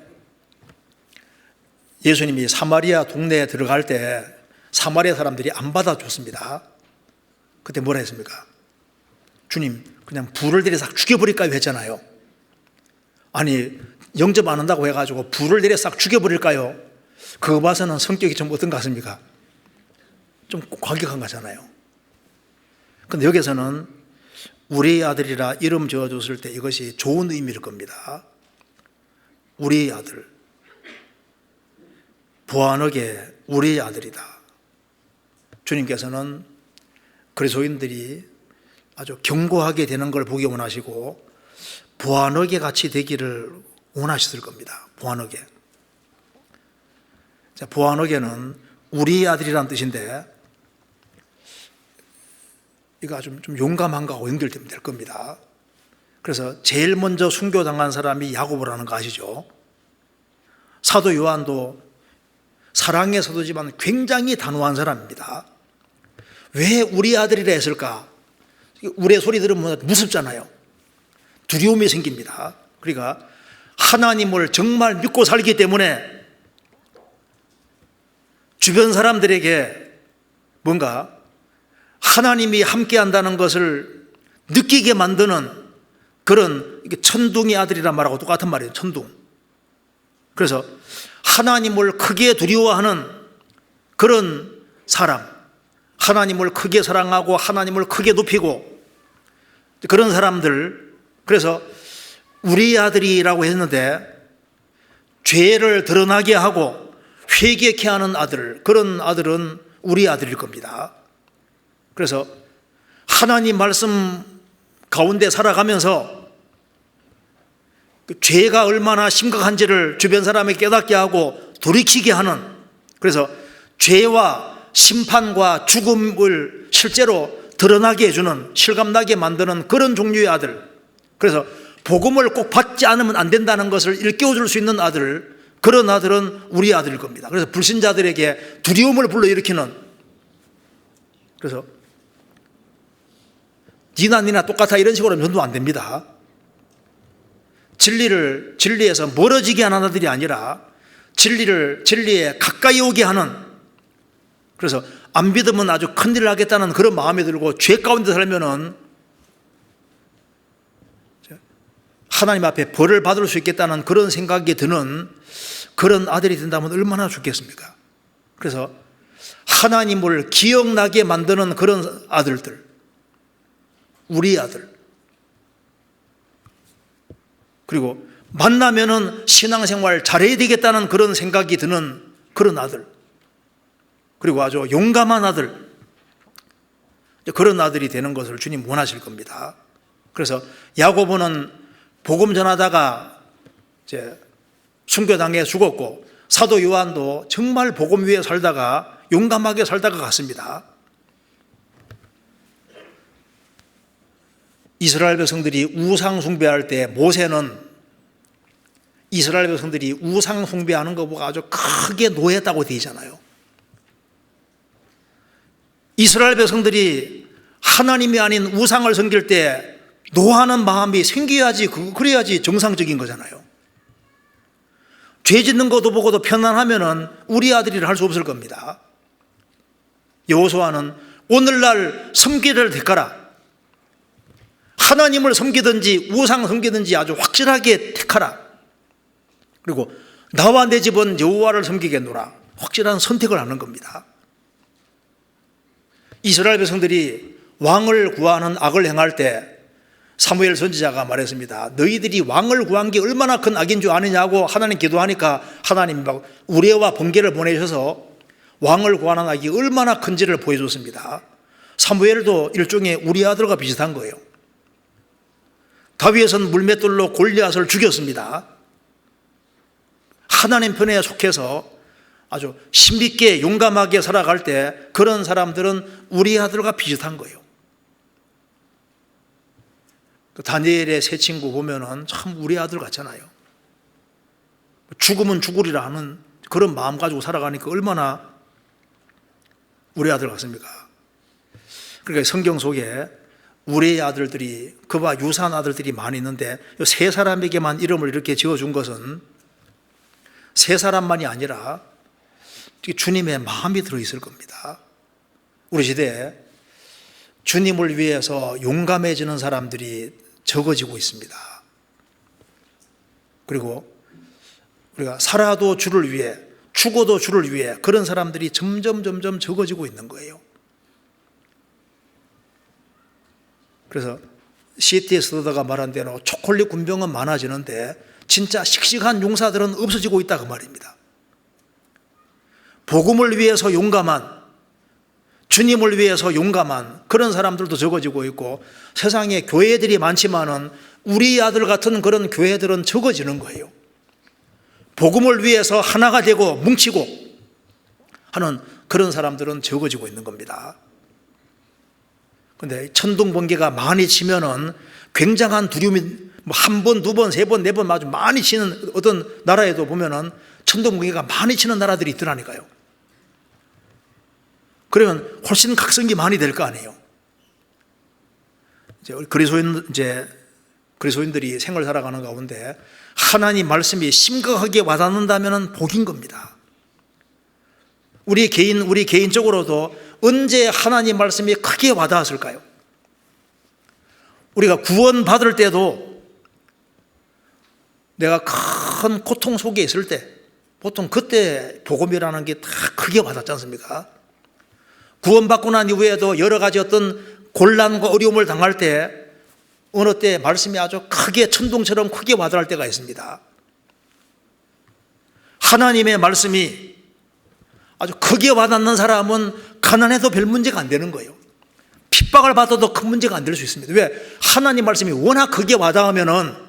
예수님이 사마리아 동네에 들어갈 때 사마리아 사람들이 안 받아줬습니다. 그때 뭐라 했습니까? 주님 그냥 불을 들여 싹 죽여버릴까요 했잖아요. 아니 영접 안 한다고 해가지고 불을 들여 싹 죽여버릴까요? 그거 봐서는 성격이 좀 어떤 것 같습니까? 좀 과격한 거잖아요. 근데 여기서는 우리 아들이라 이름 지어줬을 때 이것이 좋은 의미일 겁니다. 우리 아들, 보아너게 우리 아들이다. 주님께서는 그리스도인들이 아주 견고하게 되는 걸 보기 원하시고 보아너게 같이 되기를 원하셨을 겁니다. 보아너게. 자, 보아너게는 우리 아들이라는 뜻인데 이거 좀 용감한 거하고 연결되면 될 겁니다. 그래서 제일 먼저 순교당한 사람이 야고보라는 거 아시죠? 사도 요한도 사랑의 사도지만 굉장히 단호한 사람입니다. 왜 우리 아들이라 했을까? 우리의 소리 들으면 무섭잖아요. 두려움이 생깁니다. 그러니까 하나님을 정말 믿고 살기 때문에 주변 사람들에게 뭔가 하나님이 함께 한다는 것을 느끼게 만드는 그런 천둥의 아들이란 말하고 똑같은 말이에요. 천둥. 그래서 하나님을 크게 두려워하는 그런 사람, 하나님을 크게 사랑하고 하나님을 크게 높이고 그런 사람들. 그래서 우리 아들이라고 했는데 죄를 드러나게 하고 회개케 하는 아들, 그런 아들은 우리 아들일 겁니다. 그래서 하나님 말씀 가운데 살아가면서 그 죄가 얼마나 심각한지를 주변 사람에게 깨닫게 하고 돌이키게 하는, 그래서 죄와 심판과 죽음을 실제로 드러나게 해주는, 실감나게 만드는 그런 종류의 아들. 그래서 복음을 꼭 받지 않으면 안 된다는 것을 일깨워줄 수 있는 아들, 그런 아들은 우리 아들일 겁니다. 그래서 불신자들에게 두려움을 불러일으키는, 그래서 니나 똑같아 이런 식으로 하면 안 됩니다. 진리에서 멀어지게 하는 아들이 아니라 진리에 가까이 오게 하는, 그래서 안 믿으면 아주 큰일을 하겠다는 그런 마음이 들고 죄 가운데 살면은 하나님 앞에 벌을 받을 수 있겠다는 그런 생각이 드는 그런 아들이 된다면 얼마나 좋겠습니까? 그래서 하나님을 기억나게 만드는 그런 아들들, 우리 아들. 그리고 만나면은 신앙생활 잘해야 되겠다는 그런 생각이 드는 그런 아들. 그리고 아주 용감한 아들. 그런 아들이 되는 것을 주님 원하실 겁니다. 그래서 야고보는 복음 전하다가 이제 순교당해 죽었고, 사도 요한도 정말 복음 위에 살다가 용감하게 살다가 갔습니다. 이스라엘 백성들이 우상 숭배할 때 모세는 이스라엘 백성들이 우상 숭배하는 거 보고 아주 크게 노했다고 되어 있잖아요. 이스라엘 백성들이 하나님이 아닌 우상을 섬길 때 노하는 마음이 생겨야지, 그래야지 정상적인 거잖아요. 죄 짓는 것도 보고도 편안하면은 우리 아들이라 할 수 없을 겁니다. 여호수아는 오늘날 섬기를 택하라. 하나님을 섬기든지 우상 섬기든지 아주 확실하게 택하라. 그리고 나와 내 집은 여호와를 섬기겠노라. 확실한 선택을 하는 겁니다. 이스라엘 백성들이 왕을 구하는 악을 행할 때 사무엘 선지자가 말했습니다. 너희들이 왕을 구한 게 얼마나 큰 악인 줄 아느냐고 하나님 기도하니까 하나님이 막 우레와 번개를 보내셔서 왕을 구하는 악이 얼마나 큰지를 보여줬습니다. 사무엘도 일종의 우리 아들과 비슷한 거예요. 다윗은 물맷돌로 골리앗을 죽였습니다. 하나님 편에 속해서 아주 힘있게 용감하게 살아갈 때 그런 사람들은 우리 아들과 비슷한 거예요. 다니엘의 세 친구 보면은 참 우리 아들 같잖아요. 죽으면 죽으리라 하는 그런 마음 가지고 살아가니까 얼마나 우리 아들 같습니까? 그러니까 성경 속에 우리의 아들들이 그와 유사한 아들들이 많이 있는데 세 사람에게만 이름을 이렇게 지어준 것은 세 사람만이 아니라 주님의 마음이 들어있을 겁니다. 우리 시대에 주님을 위해서 용감해지는 사람들이 적어지고 있습니다. 그리고 우리가 살아도 주를 위해, 죽어도 주를 위해 그런 사람들이 점점 적어지고 있는 거예요. 그래서 C.T.S. 로더가 말한 대로 초콜릿 군병은 많아지는데 진짜 씩씩한 용사들은 없어지고 있다 그 말입니다. 복음을 위해서 용감한, 주님을 위해서 용감한 그런 사람들도 적어지고 있고 세상에 교회들이 많지만은 우리 아들 같은 그런 교회들은 적어지는 거예요. 복음을 위해서 하나가 되고 뭉치고 하는 그런 사람들은 적어지고 있는 겁니다. 그런데 천둥 번개가 많이 치면은 굉장한 두려움이 한 번, 두 번, 세 번, 네 번 아주 많이 치는 어떤 나라에도 보면은 천둥 번개가 많이 치는 나라들이 있더라니까요. 그러면 훨씬 각성이 많이 될 거 아니에요. 그리스도인들이 생을 살아가는 가운데 하나님 말씀이 심각하게 와닿는다면 복인 겁니다. 우리 개인적으로도 언제 하나님 말씀이 크게 와닿았을까요? 우리가 구원받을 때도 내가 큰 고통 속에 있을 때 보통 그때 복음이라는 게 다 크게 와닿지 않습니까? 구원받고 난 이후에도 여러 가지 어떤 곤란과 어려움을 당할 때 어느 때 말씀이 아주 크게 천둥처럼 크게 와닿을 때가 있습니다. 하나님의 말씀이 아주 크게 와닿는 사람은 가난해도 별 문제가 안 되는 거예요. 핍박을 받아도 큰 문제가 안 될 수 있습니다. 왜? 하나님 말씀이 워낙 크게 와닿으면은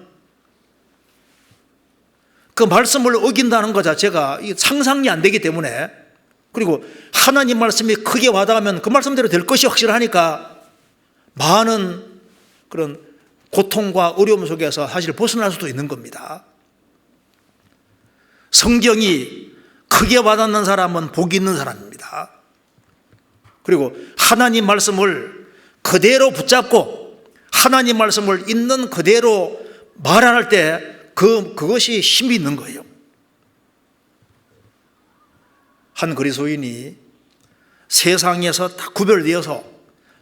그 말씀을 어긴다는 것 자체가 상상이 안 되기 때문에, 그리고 하나님 말씀이 크게 와닿으면 그 말씀대로 될 것이 확실하니까 많은 그런 고통과 어려움 속에서 사실 벗어날 수도 있는 겁니다. 성경이 크게 와닿는 사람은 복이 있는 사람입니다. 그리고 하나님 말씀을 그대로 붙잡고 하나님 말씀을 있는 그대로 말할 때 그것이 힘이 있는 거예요. 한 그리스도인이 세상에서 다 구별되어서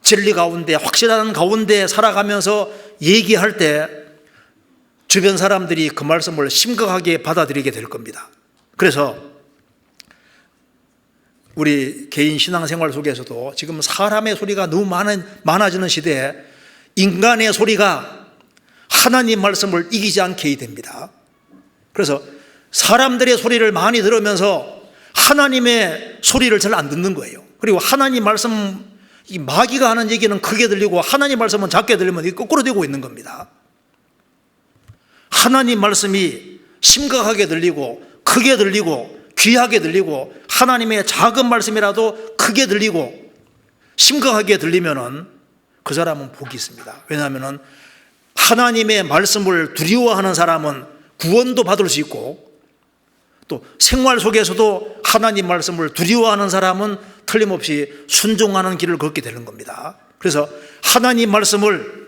진리 가운데 확실한 가운데 살아가면서 얘기할 때 주변 사람들이 그 말씀을 심각하게 받아들이게 될 겁니다. 그래서 우리 개인 신앙생활 속에서도 지금 사람의 소리가 너무 많아지는 시대에 인간의 소리가 하나님 말씀을 이기지 않게 해야 됩니다. 그래서 사람들의 소리를 많이 들으면서 하나님의 소리를 잘 안 듣는 거예요. 그리고 하나님 말씀, 이 마귀가 하는 얘기는 크게 들리고 하나님 말씀은 작게 들리면 이게 거꾸로 되고 있는 겁니다. 하나님 말씀이 심각하게 들리고 크게 들리고 귀하게 들리고 하나님의 작은 말씀이라도 크게 들리고 심각하게 들리면은 그 사람은 복이 있습니다. 왜냐하면은 하나님의 말씀을 두려워하는 사람은 구원도 받을 수 있고 또 생활 속에서도 하나님 말씀을 두려워하는 사람은 틀림없이 순종하는 길을 걷게 되는 겁니다. 그래서 하나님 말씀을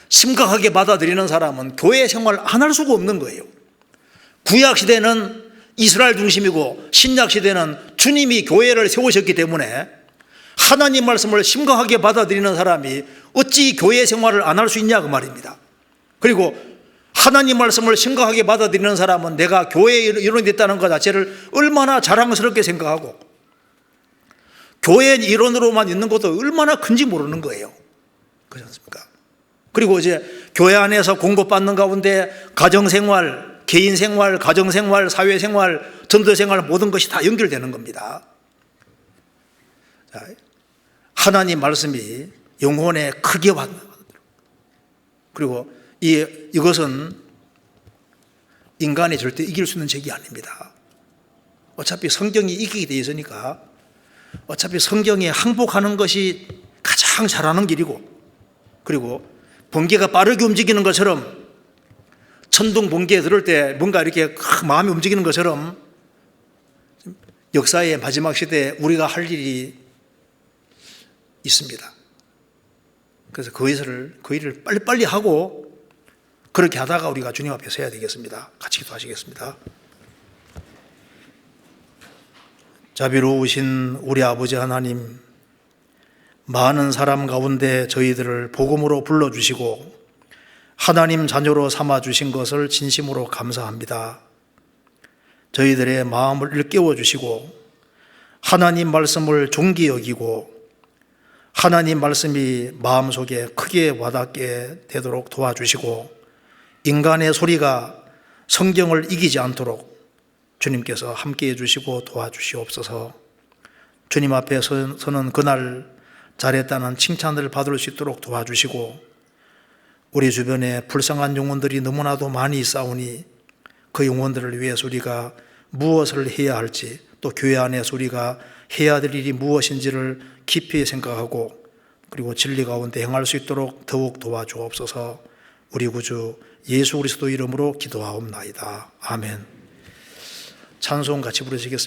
심각하게 받아들이는 사람은 교회 생활 안 할 수가 없는 거예요. 구약 시대는 이스라엘 중심이고 신약 시대는 주님이 교회를 세우셨기 때문에 하나님 말씀을 심각하게 받아들이는 사람이 어찌 교회 생활을 안 할 수 있냐 그 말입니다. 그리고 하나님 말씀을 심각하게 받아들이는 사람은 내가 교회에 일원이 됐다는 것 자체를 얼마나 자랑스럽게 생각하고 교회 이론으로만 있는 것도 얼마나 큰지 모르는 거예요. 그렇지 않습니까? 그리고 이제 교회 안에서 공급받는 가운데 가정생활, 개인생활, 가정생활, 사회생활, 전도생활 모든 것이 다 연결되는 겁니다. 자, 하나님 말씀이 영혼에 크게 왔다. 그리고 이것은 인간이 절대 이길 수 있는 적이 아닙니다. 어차피 성경이 이기게 되어 있으니까 어차피 성경에 항복하는 것이 가장 잘하는 길이고, 그리고 번개가 빠르게 움직이는 것처럼 천둥 번개에 들을 때 뭔가 이렇게 마음이 움직이는 것처럼 역사의 마지막 시대에 우리가 할 일이 있습니다. 그래서 그 일을 빨리빨리 하고 그렇게 하다가 우리가 주님 앞에 서야 되겠습니다. 같이 기도하시겠습니다. 자비로우신 우리 아버지 하나님, 많은 사람 가운데 저희들을 복음으로 불러주시고 하나님 자녀로 삼아주신 것을 진심으로 감사합니다. 저희들의 마음을 일깨워 주시고 하나님 말씀을 존귀 여기고 하나님 말씀이 마음속에 크게 와닿게 되도록 도와주시고 인간의 소리가 성경을 이기지 않도록 주님께서 함께해 주시고 도와주시옵소서. 주님 앞에 서는 그날 잘했다는 칭찬을 받을 수 있도록 도와주시고 우리 주변에 불쌍한 영혼들이 너무나도 많이 있사오니 그 영혼들을 위해서 우리가 무엇을 해야 할지, 또 교회 안에서 우리가 해야 될 일이 무엇인지를 깊이 생각하고 그리고 진리 가운데 행할 수 있도록 더욱 도와주옵소서. 우리 구주 예수 그리스도 이름으로 기도하옵나이다. 아멘. 찬송 같이 부르시겠습니다.